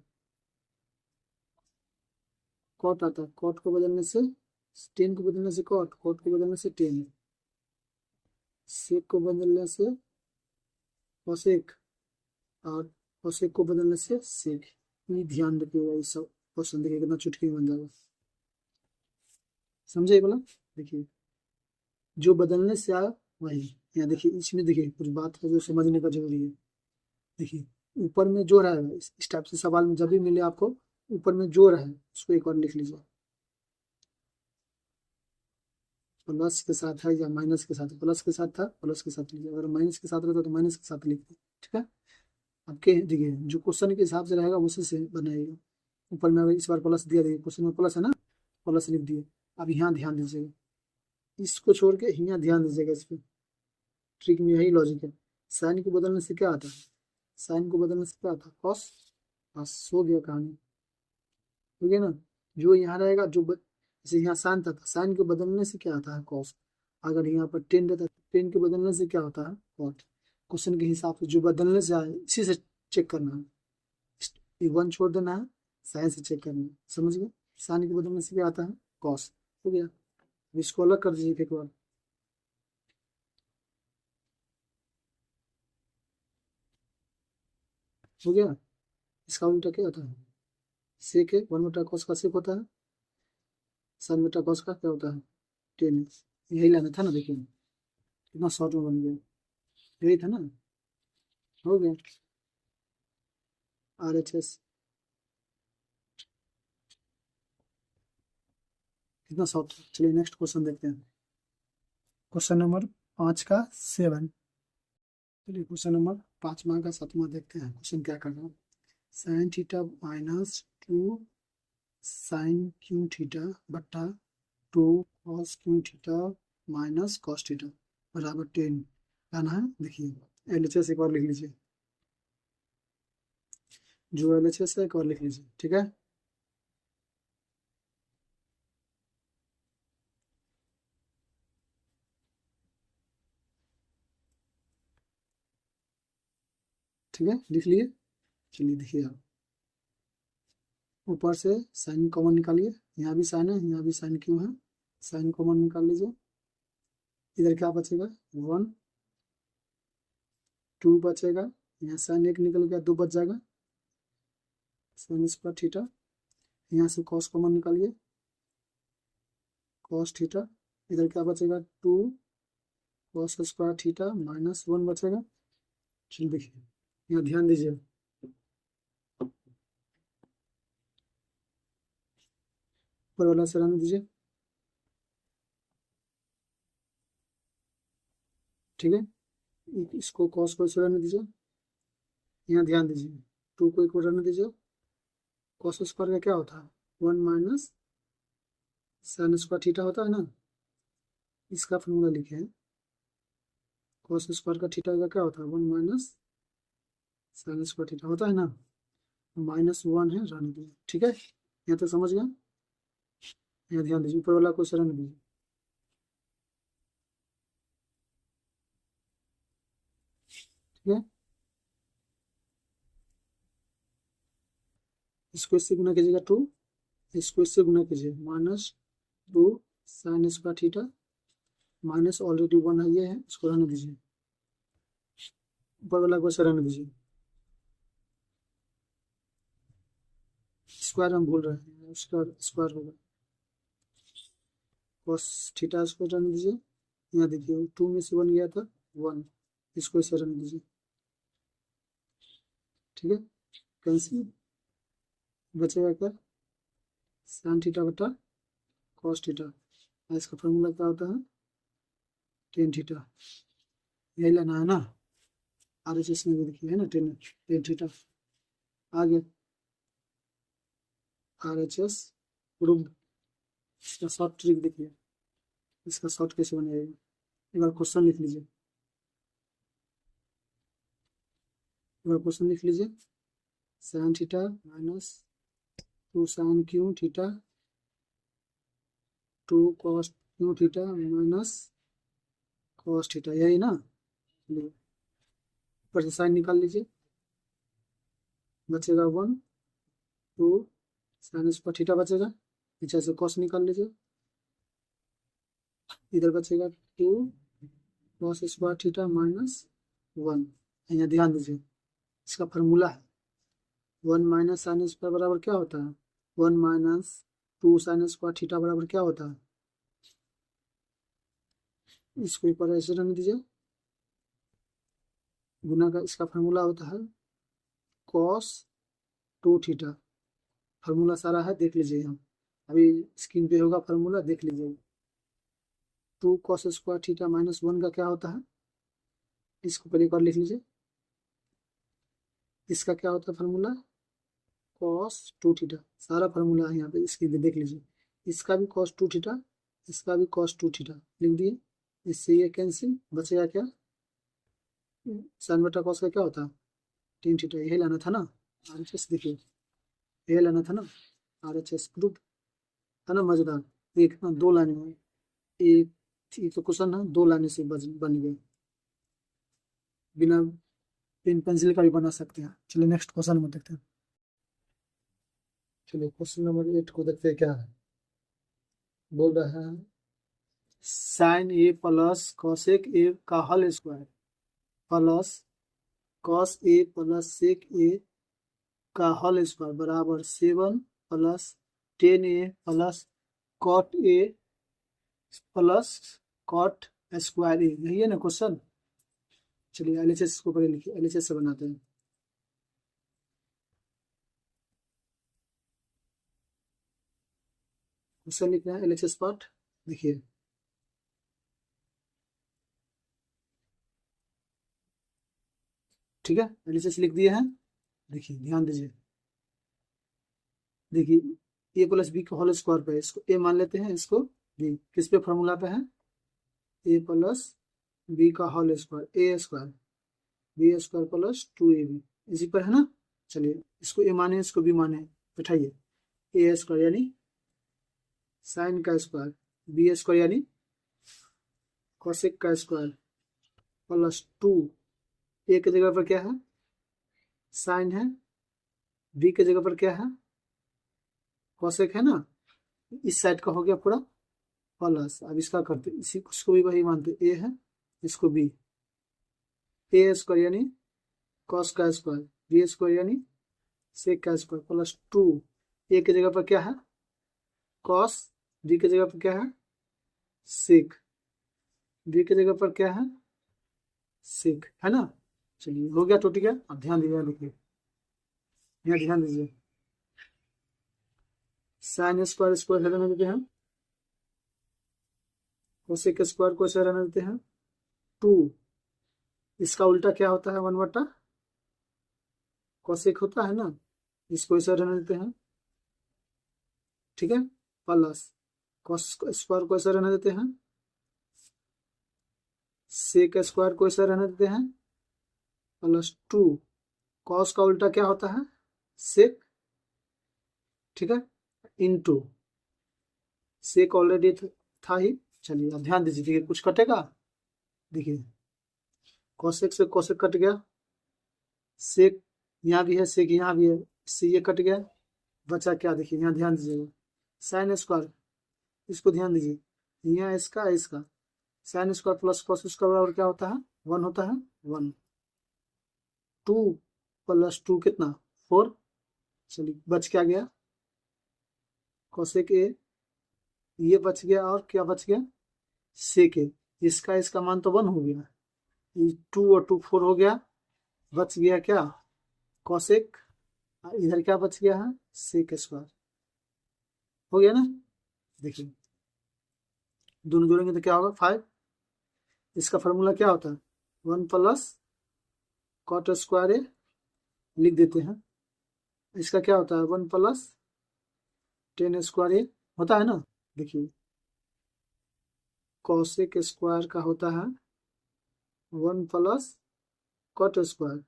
कॉट आता है, कॉट को बदलने से, टेन को बदलने से कॉट, कॉट को बदलने से टेन, सेक को बदलने से कोसेक, और कोसेक को बदलने से सेक। ये ध्यान रखिएगा, ये सब क्वेश्चन देखिए कितना चुटकी में बन जाएगा, समझे बोला। देखिए जो बदलने से आया वही, यहाँ देखिए इसमें देखिए कुछ बात है जो समझने का जरूरी है। देखिए ऊपर में जो रहेगा, इस टाइप से सवाल में जब भी मिले आपको, ऊपर में जो रहे उसको एक बार लिख लीजिए, प्लस के साथ है या माइनस के साथ, प्लस के साथ था प्लस के साथ लीजिए, अगर माइनस के साथ रहता तो माइनस के साथ लिख दीजिए, ठीक है। आपके देखिए जो क्वेश्चन के हिसाब से रहेगा उसी से बनाइएगा। ऊपर में अगर इस बार प्लस दिया, देखिए क्वेश्चन में प्लस है ना, प्लस लिख दिए। अब यहाँ ध्यान दीजिएगा, इसको छोड़ के यहाँ ध्यान दीजिएगा, इस पर ट्रिक में यही लॉजिक है। साइन को बदलने से क्या आता है, साइन को बदलने से क्या आता है कॉस, बस हो गया कहानी, ठीक है ना। जो यहाँ रहेगा, जो जैसे यहाँ साइन था, साइन को बदलने से क्या आता है कॉस, अगर यहाँ पर 10 रहता है, 10 के बदलने से क्या होता है कॉट। क्वेश्चन के हिसाब से जो बदलने से आए इसी से चेक करना है, ये 1 छोड़ देना है, साइन से चेक करना है, समझ गए। साइन के बदलने से क्या आता है कॉस, हो गया। अब इसको अलग कर दीजिए एक बार, हो गया। इसका उल्टा क्या होता है, सेक है, 1 बटा कॉस का सेक होता है, साइन बटा कॉस का क्या होता है 10, यही लाना था ना। देखिए कितना शॉर्ट में बन गया, यही था ना, हो गया। RHS कितना शॉर्ट। चलिए नेक्स्ट क्वेश्चन देखते हैं, क्वेश्चन नंबर 5 का 7। चलिए क्वेश्चन नंबर 5वां का 7वां देखते हैं, क्वेश्चन क्या कर रहा है। Sine theta minus 2 sine cube theta बट्टा 2 cos cube theta minus cos theta बराबर 10 लाना है। देखिए LHS एक और लिख लीजिए, जो LHS है एक और लिख लीजिए, ठीक है। ठीक है लिख लिए। चलिए देखिए आप, ऊपर से साइन कॉमन निकालिए, यहाँ भी साइन है, यहाँ भी साइन क्यू है, साइन कॉमन निकाल लीजिए, इधर क्या बचेगा 1, 2 बचेगा, यहाँ साइन एक निकल गया 2 बच जाएगा, साइन स्क्वायर थीटा, यहाँ से कॉस कॉमन निकालिए, कॉस थीटा, इधर क्या बचेगा 2 कॉस स्क्वायर थीटा माइनस 1 बचेगा। चलिए देखिए यहाँ ध्यान दीजिए, ऊपर वाला से रहने दीजिए, ठीक है, इसको कॉस को इसे रहने दीजिए। यहाँ ध्यान दीजिए 2 को एक रहने दीजिए, कॉस स्क्वायर का क्या होता है 1 माइनस साइन स्क्वायर थीटा होता है ना, इसका फॉर्मूला लिखे हैं, कॉस स्क्वायर का थीटा का क्या होता है 1 माइनस साइन स्क्वायर थीटा होता है ना, -1 है रहने दीजिए, ठीक है, यहाँ तक समझ गया। यहाँ ध्यान दीजिए ऊपर वाला को इसे रहने दीजिए, ठीक है, इसको इससे गुना कीजिएगा 2, इसको इससे गुना कीजिए -2 sine square theta minus already 1 है, ये है, इसको रहने दीजिए, ऊपर वाला को रहने दीजिए, स्क्वायर हम भूल रहे हैं, स्क्वायर स्क्वायर होगा, कॉस थीटा इसको रहने दीजिए। यहाँ देखिए 2 में से 1 गया था 1, इसको इसे रहने दीजिए, ठीक है, कैंसिल, बचेगा क्या साइन थीटा बटा कॉस थीटा, इसका फॉर्मूला क्या होता है टेन थीटा, यही लेना है ना, RHS में भी देखिए है ना टेन थीटा, आगे RHS प्रूव्ड, इसका शॉर्ट ट्रिक देखिए, इसका शॉर्ट कैसे बनेगा, एक बार क्वेश्चन लिख लीजिए, एक बार क्वेश्चन लिख लीजिए, sine theta minus 2 sine cube theta 2 cos cube theta minus cos theta, यही ना, ऊपर से साइन निकाल लीजिए, बचेगा 1 2 साइन स्क्वायर थीटा बचेगा, नीचे से कॉस निकाल लीजिए, इधर बचेगा 2 कॉस स्क्वायर थीटा माइनस 1, यहाँ ध्यान दीजिए इसका फॉर्मूला है 1 माइनस साइन स्क्वायर बराबर क्या होता है 1 माइनस 2 साइन स्क्वायर थीटा बराबर क्या होता है, इसको ऊपर ऐसे रहने दीजिए, गुना का इसका फॉर्मूला होता है कॉस 2 थीटा, फार्मूला सारा है देख लीजिए, यहाँ अभी स्क्रीन पे होगा फार्मूला, देख लीजिए 2 कॉस स्क्वायर थीटा माइनस 1 का क्या होता है, इसको पहले एक बार लिख लीजिए, इसका क्या होता है फार्मूला कॉस 2 थीटा, सारा फार्मूला है यहाँ पे स्क्रीन पे देख लीजिए, इसका भी कॉस 2 थीटा, इसका भी कॉस 2 थीटा लिख दिए, इससे ये कैंसिल, बचेगा क्या साइन बटा कॉस का क्या होता है टेन थीटा, यही लाना था ना, RHS देखिए यही लाना था ना, RHS प्रूफ है ना, मजेदार, एक ना 2 लाने में एक तो क्वेश्चन है 2 लाने से बन गए, बिना पेन पेंसिल का भी बना सकते हैं। चलिए नेक्स्ट क्वेश्चन में देखते हैं, चलिए क्वेश्चन नंबर 8 को देखते हैं क्या है, बोल रहा है sine A plus cosec A का whole square plus cos A plus sec A का होल स्क्वायर बराबर 7 plus 10a plus cot A plus cot square A, यही है ना क्वेश्चन। चलिए LHS को पहले लिखिए, LHS से बनाते हैं, क्वेश्चन लिख रहे हैं LHS पार्ट, देखिए ठीक है, LHS लिख दिए हैं, देखिए ध्यान दीजिए, देखिए ए प्लस बी का होल स्क्वायर पे इसको ए मान लेते हैं, इसको बी, किस पे फॉर्मूला पे है ए प्लस बी का whole square A square B square plus 2ab इसी पर है ना। चलिए इसको ए माने इसको बी माने, बैठाइए ए स्क्वायर यानी साइन का स्क्वायर बी स्क्वायर यानी कोसेक का स्क्वायर प्लस 2, ए की जगह पर क्या है साइन है, बी की जगह पर क्या है कोसेक है ना, इस साइड का हो गया पूरा प्लस, अब इसका करते इसी इसको भी वही मानते ए है, इसको बी, ए स्क्वायर यानी कॉस का स्क्वायर बी स्क्वायर यानी सेक का स्क्वायर प्लस 2, ए की जगह पर क्या है कॉस, बी की जगह पर क्या है सेक, बी की जगह पर क्या है, सेक, है ना। चलिए हो गया, तो ठीक है। अब ध्यान दीजिए, देखिए यहाँ ध्यान दीजिए, साइन स्क्वायर स्क्वायर रहने देते हैं, कोसेक स्क्वायर को ऐसे रहने देते हैं 2, इसका उल्टा क्या होता है 1/, कोसेक होता है ना, इसको ऐसे रहने देते हैं, ठीक है, प्लस कॉस स्क्वायर को ऐसे रहने देते हैं, सेक स्क्वायर को ऐसे रहने देते हैं, प्लस 2, कॉस का उल्टा क्या होता है, सेक, ठीक है, इनटू सेक ऑलरेडी था ही। चलिए अब ध्यान दीजिए, देखिए कुछ कटेगा, देखिए कोसेक से कोसेक कट गया, सेक यहाँ भी है, सेक यहाँ भी है, इससे ये कट गया, बचा क्या, देखिए यहाँ ध्यान दीजिएगा, साइन स्क्वायर, इसको ध्यान दीजिए, यहाँ इसका sine square plus cos square बराबर क्या होता है, 1 होता है, 1, 2 प्लस 2 कितना 4, चलिए बच क्या गया, कोसेक ए, ये बच गया, और क्या बच गया, सेक ए, इसका मान तो 1 हो गया, ये 2 और 2 4 हो गया, बच गया क्या, कोसेक, इधर क्या बच गया है, सेक स्क्वायर, हो गया ना। देखिए दोनों जोड़ेंगे तो क्या होगा 5, इसका फॉर्मूला क्या होता है 1 प्लस कॉट स्क्वायर ए, लिख देते हैं, इसका क्या होता है 1 प्लस टेन स्क्वायर ए होता है ना। देखिए कोसेक स्क्वायर का होता है 1 plus cot square,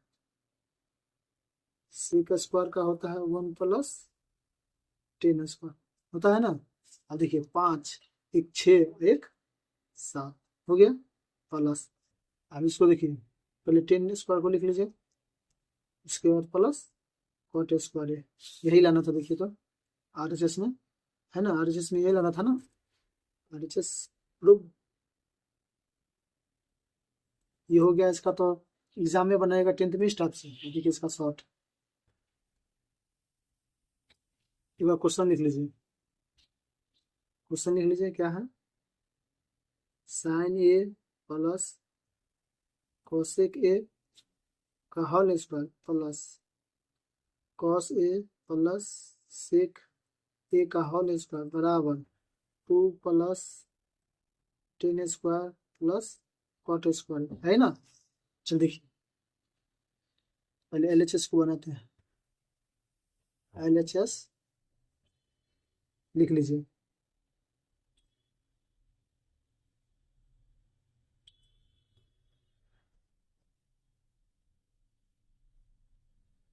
sec square का होता है 1 प्लस टेन स्क्वायर, होता है ना। अब देखिए 5 1 6 1 7 हो गया, प्लस, अब इसको देखिए पहले टेन स्क्वायर को लिख लीजिए, इसके बाद प्लस कॉट स्क्वायर है, यही लाना था, देखिए तो RHS में है ना, RHS में यही लाना था ना, RHS प्रूव, ये हो गया इसका, तो एग्जाम में बनाएगा 10th में स्टाफ से, देखिए इसका शॉर्ट, एक बार क्वेश्चन लिख लीजिए, क्वेश्चन लिख लीजिए क्या है, sine A plus cosec A का whole square plus cos A plus sec A का होल स्क्वायर बराबर 2 plus tan square plus cot square, है ना। चल देखिए पहले LHS को बनाते हैं, LHS लिख लीजिए,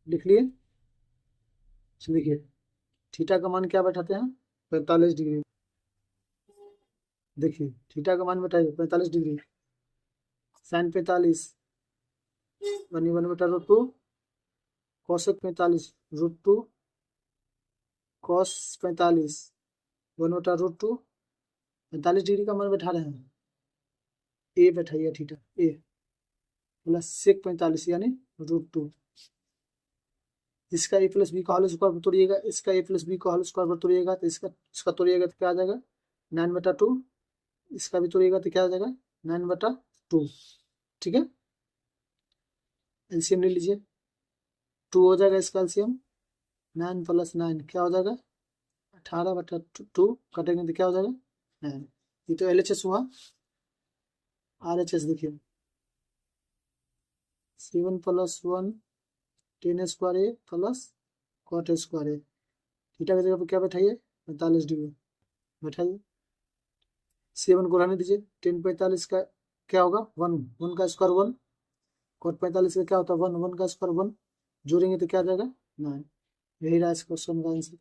लिख लिए। देखिए थीटा का मान क्या बैठाते हैं 45 डिग्री, देखिए थीटा का मान बैठाइए 45 degree, sine 45 1/√2, cosec 45 √2, cos 45 1/√2, 45 degree का मान बैठा रहे हैं, ए बैठाइए थीटा ए प्लस सेक 45 यानी √2, इसका ए प्लस बी का होल स्क्वायर पर तोड़िएगा, इसका ए प्लस बी का होल स्क्वायर पर तोड़िएगा, तो इसका तोड़िएगा तो क्या आ जाएगा 9/2, इसका भी तोड़िएगा तो क्या आ जाएगा 9/2, ठीक है। एलसीएम ले लीजिए, 2 हो जाएगा इसका एलसीएम, 9 + 9 क्या हो जाएगा 18/2, कटेंगे तो क्या हो जाएगा 9, ये तो LHS हुआ। RHS देखिए 7 + 1 ten square A plus cot square A, theta की जगह पर क्या बैठाइए 45 डिग्री बैठाइए, 7 को रहने दीजिए, 10 45 का क्या होगा 1, 1 का स्क्वायर 1, कॉट 45 का क्या होता है 1, 1 का स्क्वायर 1, जोड़ेंगे तो क्या आ जाएगा 9, यही रहा इस क्वेश्चन का आंसर।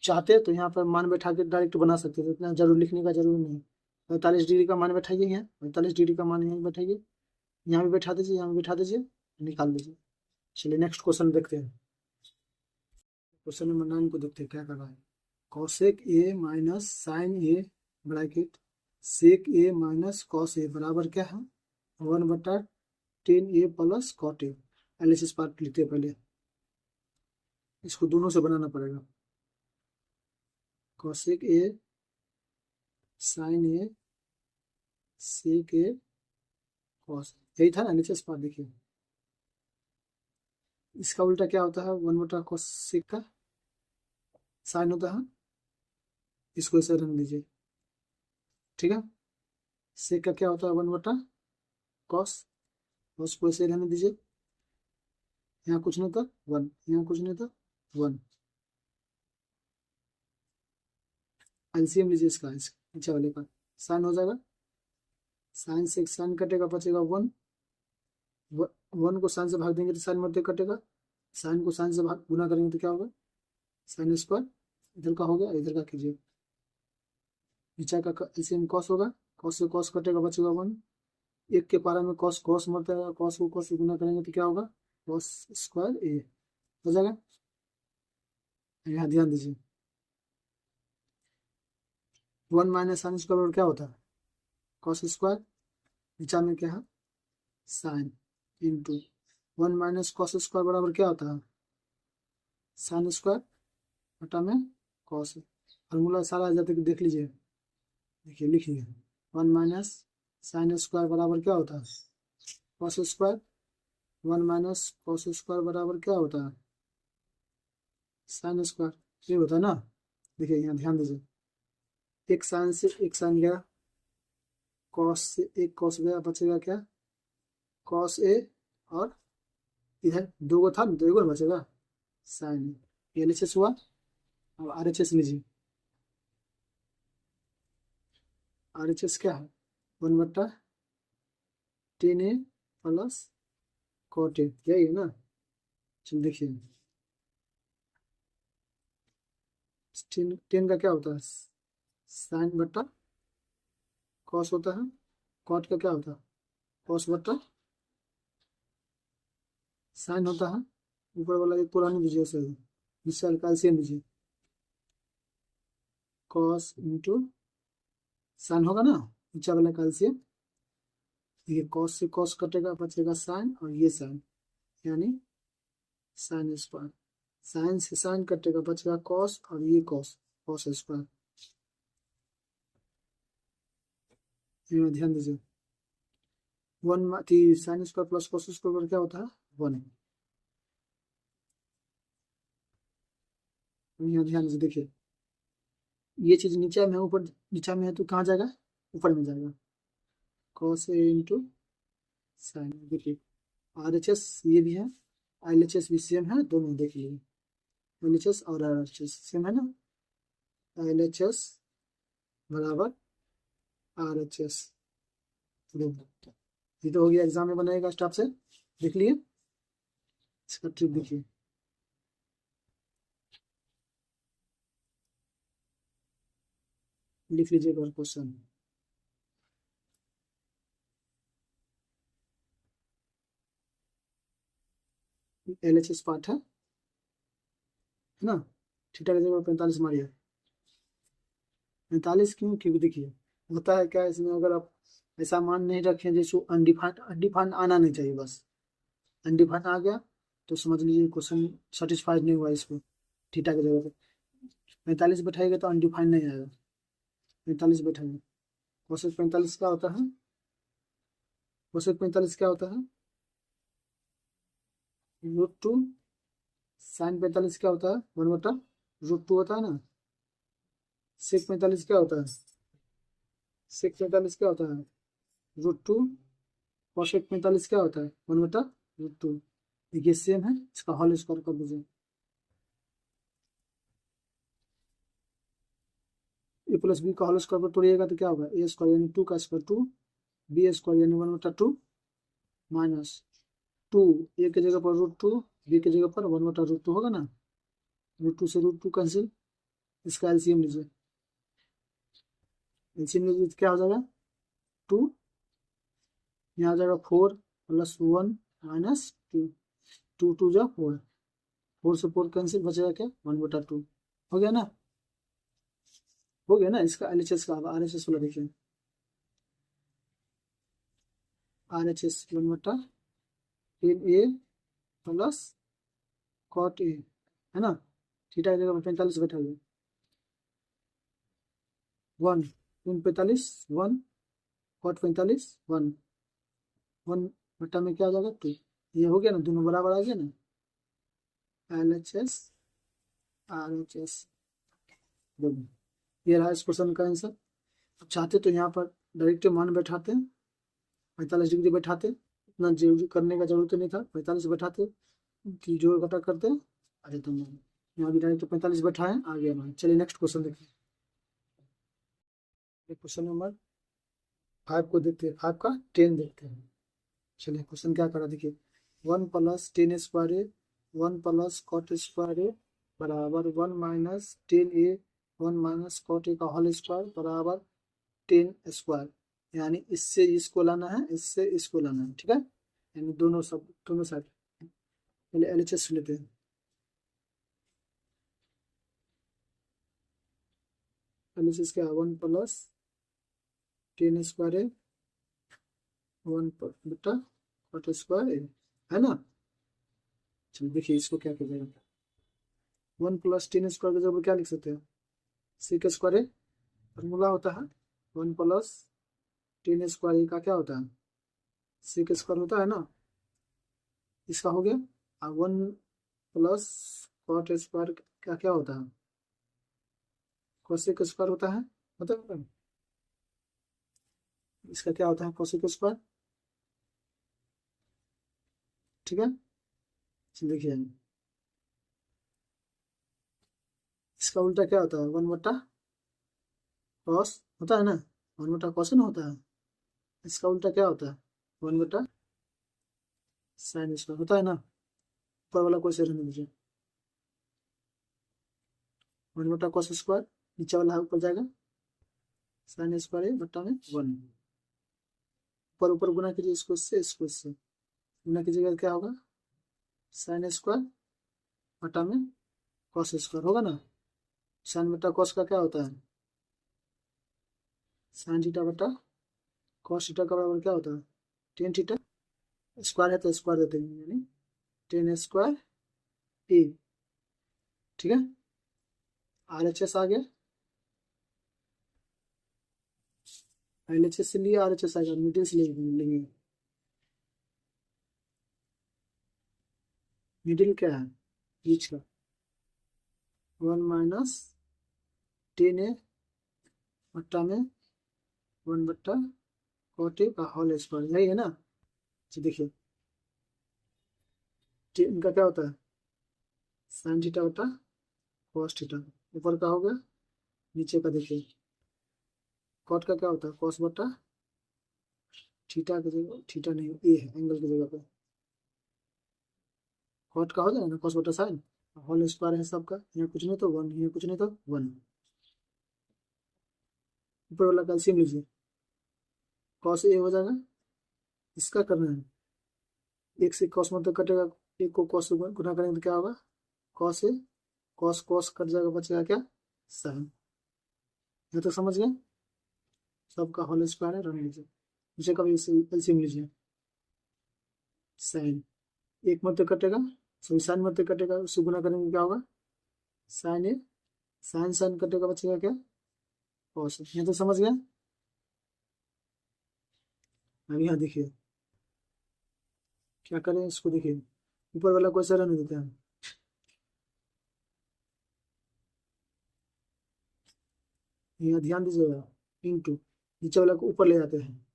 चाहते तो यहाँ पर मान बैठा के डायरेक्ट बना सकते थे, इतना जरूर लिखने का जरूरी नहीं, 45 डिग्री का मान बैठाइए, यहाँ 45 डिग्री का मान यहाँ बैठाइए, यहाँ भी बैठा दीजिए, यहाँ भी बैठा दीजिए, निकाल लीजिए। चलिए नेक्स्ट क्वेश्चन देखते हैं, क्वेश्चन नंबर 9 को देखते हैं क्या कर रहा है, cosec A minus sine A bracket sec A minus cos A बराबर क्या है 1/10 A plus cot A. LHS part लिखते हैं पहले, इसको दोनों से बनाना पड़ेगा, cosec A sine A sec A cos, यही था ना नीचे पार्ट। देखिए इसका उल्टा क्या होता है, 1 बटा कॉस सेक का साइन होता है, इसको ऐसे रख दीजिए, ठीक है। सेक का क्या होता है, 1 बटा कॉस, कॉस को ऐसे रहने दीजिए, यहाँ कुछ नहीं था 1, यहाँ कुछ नहीं था 1। एलसीएम लीजिए इसका, इस नीचे वाले का साइन हो जाएगा, साइन से एक साइन कटेगा, बचेगा 1, 1 को साइन से भाग देंगे तो साइन मध्य कटेगा, साइन को साइन से भाग गुना करेंगे तो क्या होगा, साइन स्क्वायर, इधर का हो गया, इधर का कीजिए, नीचे का एलसीएम कॉस होगा, कॉस से कॉस कटेगा, बचेगा 1, एक के पारा में कॉस कॉस मरता है, कॉस को कॉस से गुना करेंगे तो क्या होगा, कॉस स्क्वायर ए हो जाएगा। यहाँ ध्यान दीजिए, 1 माइनस साइन स्क्वायर बराबर क्या होता है, कॉस स्क्वायर, नीचा में क्या है sine, into 1 minus cos square बराबर क्या होता है, साइन स्क्वायर बटा में कॉस। फॉर्मूला सारा जाते कि देख लीजिए, देखिए लिखिए, 1 माइनस साइन स्क्वायर बराबर क्या होता है, cos square, 1 minus cos square बराबर क्या होता है, साइन स्क्वायर, ये होता है ना। देखिए यहाँ ध्यान दीजिए, एक साइन से एक साइन गया, कॉस से एक कॉस गया, बचेगा क्या, कॉस ए, और इधर दो गो था दो गो बचेगा साइन, ये एलएचएस हुआ। अब आरएचएस लीजिए, आरएचएस क्या है, 1/10 प्लस कॉट ए, यही है ना। चलो देखिए 10 का क्या होता है, साइन बट्टा कॉस होता है, कॉट का क्या होता है, कॉस बट्टा साइन होता है, ऊपर वाला एक पुरानी दीजिए सही, नीचे वाला कैल्सियम दीजिए, कॉस इंटू साइन होगा ना, नीचे वाला कैल्सियम, ये कॉस से कॉस कटेगा, बचेगा साइन, और ये साइन यानी साइन स्क्वायर, साइन से साइन कटेगा, बचेगा कॉस, और ये कॉस, कॉस स्क्वायर। ध्यान दीजिए, 1 sine square plus cos square क्या होता है, 1। यहाँ ध्यान से देखिए, ये चीज नीचे में है, ऊपर नीचे में है तो कहाँ जाएगा, ऊपर में जाएगा, कॉस ए इंटू साइन। देखिए आरएचएस ये भी है, एलएचएस भी सेम है, दोनों देख लीजिए, एलएचएस और आरएचएस सेम है ना, एलएचएस बराबर आरएचएस, ये तो हो गया, एग्जाम में बनाएगा स्टाफ से, देख लिए इसका ट्रिक देखिए, लिख लीजिएगा क्वेश्चन, एलएचएस पार्ट है ना, थीटा की जगह 45 मारिए, 45 क्यों, क्योंकि देखिए होता है क्या इसमें, अगर आप ऐसा मान नहीं रखें जैसे अनडिफाइंड, अनडिफाइंड आना नहीं चाहिए, बस अनडिफाइंड आ गया तो समझ लीजिए क्वेश्चन सेटिस्फाइड नहीं हुआ, इसको थीटा की जगह पे 45 बैठाएगा तो अनडिफाइंड नहीं आएगा, 45 बैठाएंगे, कोसेक 45 क्या होता है, कोसेक 45 क्या होता है, √2, साइन 45 क्या होता है, 1/√2 होता है ना, सेक 45 क्या होता है, सेक 45 क्या होता है, √2, कोसेक 45 क्या होता है, 1/√2, ये सेम है, इसका होल स्क्वायर कर दीजिए, ए प्लस बी का होल स्क्वायर पर तोड़िएगा तो क्या होगा, ए स्क्वायर यानी 2 का स्क्वायर 2, बी स्क्वायर यानी 1/2 माइनस 2, ए की जगह पर √2, बी की जगह पर 1/√2 होगा ना, √2 से √2 कैंसिल, इसका एलसीएम लीजिए, एलसीएम लीजिए तो क्या हो जाएगा 2, यहाँ आ जाएगा 4 + 1 - 2, 2 2 जा 4, 4 से 4 कैंसिल, बचेगा क्या 1/2, हो गया ना, हो गया ना। इसका एलएचएस का आरएचएस वाला देखिए, RHS 1/10 A plus cot A, है ना, थीटा की जगह 45 बैठा हुआ, 1 45 1 कॉट 45 1, 1 बटा में क्या हो जाएगा 2। ये हो गया ना, दोनों बराबर आ गया ना, LHS RHS। ये रहा इस क्वेश्चन का आंसर। अब चाहते तो यहाँ पर डायरेक्ट मान बैठाते, 45 डिग्री बैठाते, इतना जरूरी करने का जरूरत नहीं था, 45 बैठाते कि जोड़ घटा करते। अरे तुम यहाँ भी डायरेक्ट 45 बैठाए, आ गया मान। चलिए नेक्स्ट क्वेश्चन देखिए, क्वेश्चन नंबर 5 को देखते हैं, 5 का 10 देखते हैं। चलिए क्वेश्चन क्या करा देखिए, 1 + 10 स्क्वायर ए 1 + कॉट स्क्वायर ए बराबर 1 - 10a 1 - कॉट ए का होल स्क्वायर बराबर 10 स्क्वायर। यानी इससे इसको लाना है, इससे इसको लाना है, ठीक है, यानी दोनों साइड। पहले LHS लेते हैं। LHS क्या है, 1 + 10 स्क्वायर ए 1 बटा कॉट स्क्वायर ए, है ना। चलिए देखिए इसको क्या कर जाएगा, 1 + 10 स्क्वायर का जब क्या लिख सकते हैं, सेक स्क्वायर ए, फॉर्मूला होता है 1 + 10 स्क्वायर ए का क्या होता है, सेक स्क्वायर होता है ना। इसका हो गया। और 1 + कॉट स्क्वायर का क्या होता है, कोसेक स्क्वायर होता है, मतलब इसका क्या होता है, कोसेक स्क्वायर, ठीक है। देखिए इसका उल्टा क्या होता है, 1 बटा कॉस होता है ना, 1 बटा कॉसन होता है। इसका उल्टा क्या होता है, 1 बटा साइन स्क्वायर होता है ना। ऊपर वाला क्वेश्चन रहने दीजिए, 1 बटा कॉस स्क्वायर, नीचे वाला ऊपर जाएगा, साइन स्क्वायर बटा में 1, ऊपर ऊपर गुना कीजिए, इसको इससे गुना कीजिएगा, क्या होगा, साइन स्क्वायर बटा में कॉस स्क्वायर होगा ना। साइन बटा कॉस का क्या होता है, साइन थीटा बटा कॉस थीटा का बराबर क्या होता है, टेन थीटा। स्क्वायर है तो स्क्वायर देते हैं, यानी 10 स्क्वायर ए, ठीक है। RHS आ गया, LHS से लिए RHS आएगा, मिडिल से लेंगे। मिडिल क्या है, बीच का, 1 - 10a बट्टा में 1 बट्टा कॉट ए का होल स्क्वायर, यही है ना। देखिए इनका क्या होता है, साइन थीटा बटा कॉस थीटा, ऊपर का हो गया, नीचे का देखिए कॉट का क्या होता है, कॉस बटा थीटा की जगह, थीटा नहीं ए है, एंगल की जगह पे कॉट का हो जाएगा ना, कॉस बटा साइन, होल स्क्वायर है सबका, यहाँ कुछ नहीं तो 1, यहाँ कुछ नहीं तो 1। ऊपर वाला कैल्सियम लीजिए, कॉस ए हो जाएगा, इसका करना है, एक से कॉस मतलब कटेगा, एक को कॉस से गुना करेंगे तो क्या होगा, cos A, cos cos cut जाएगा, बचेगा क्या, साइन। ये तो समझ गए, सबका होल स्क्वायर है, रन लीजिए, नीचे का भी एलसीएम लीजिए, साइन एक मत कटेगा, सॉरी साइन मत कटेगा, उससे गुना करेंगे क्या होगा, साइन ए, साइन साइन कटेगा, बचेगा क्या, कॉस। ये तो समझ गया। अब यहाँ देखिए क्या करें, इसको देखिए ऊपर वाला क्वेश्चन रहने देते हैं, यहाँ ध्यान दीजिएगा, इंटू नीचे वाला को ऊपर ले जाते हैं,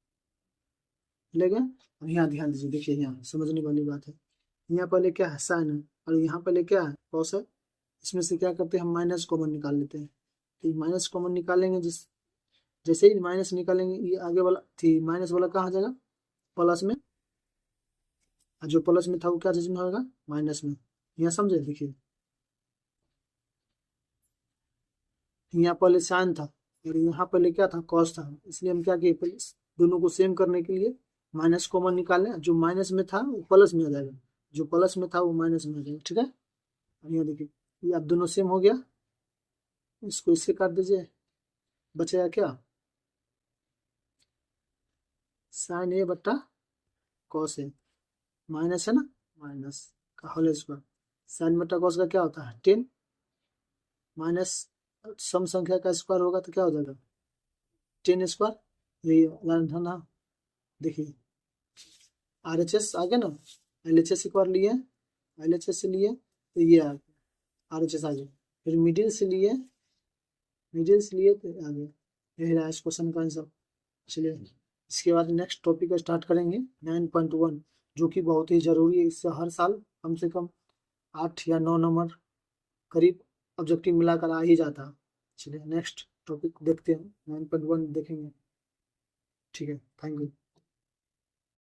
ले गए। और यहाँ ध्यान दीजिए, देखिए यहाँ समझने वाली बात है, यहाँ पहले क्या है, साइन है, और यहाँ पहले क्या है, कॉस है। इसमें से क्या करते हैं, हम माइनस कॉमन निकाल लेते हैं। तो माइनस कॉमन निकालेंगे, जैसे ही माइनस निकालेंगे, ये आगे वाला थी माइनस वाला कहाँ आ जाएगा, प्लस में, और जो प्लस में था वो क्या चीज में होगा, माइनस में। यहाँ समझे, देखिए यहाँ पहले साइन था और यहाँ पहले क्या था, कॉस था, इसलिए हम क्या किए, पहले दोनों को सेम करने के लिए माइनस कॉमन निकालें, जो माइनस में था वो प्लस में आ जाएगा, जो प्लस में था वो माइनस में आ जाएगा, ठीक है। और यहाँ देखिए ये अब दोनों सेम हो गया, इसको इससे काट दीजिए, बचेगा क्या, साइन ए बट्टा कॉस ए, माइनस है ना, माइनस का होल स्क्वायर, साइन बट्टा कॉस का क्या होता है 10, माइनस सम संख्या का स्क्वायर होगा तो क्या हो जाएगा 10 स्क्वायर, यही लाइन था ना, देखिए RHS आ गया ना, LHS एक बार लिए, LHS से लिए तो ये आ गया, RHS आ गया, फिर मिडिल से लिए तो आ गया, यही रहा इस क्वेश्चन का आंसर। चलिए इसके बाद नेक्स्ट टॉपिक स्टार्ट करेंगे 9.1, जो कि बहुत ही जरूरी है। इससे हर साल कम से कम 8 या 9 नंबर करीब ऑब्जेक्टिव मिलाकर आ ही जाता है। चलिए नेक्स्ट टॉपिक देखते हैं, 9.1 देखेंगे। ठीक है, थैंक यू।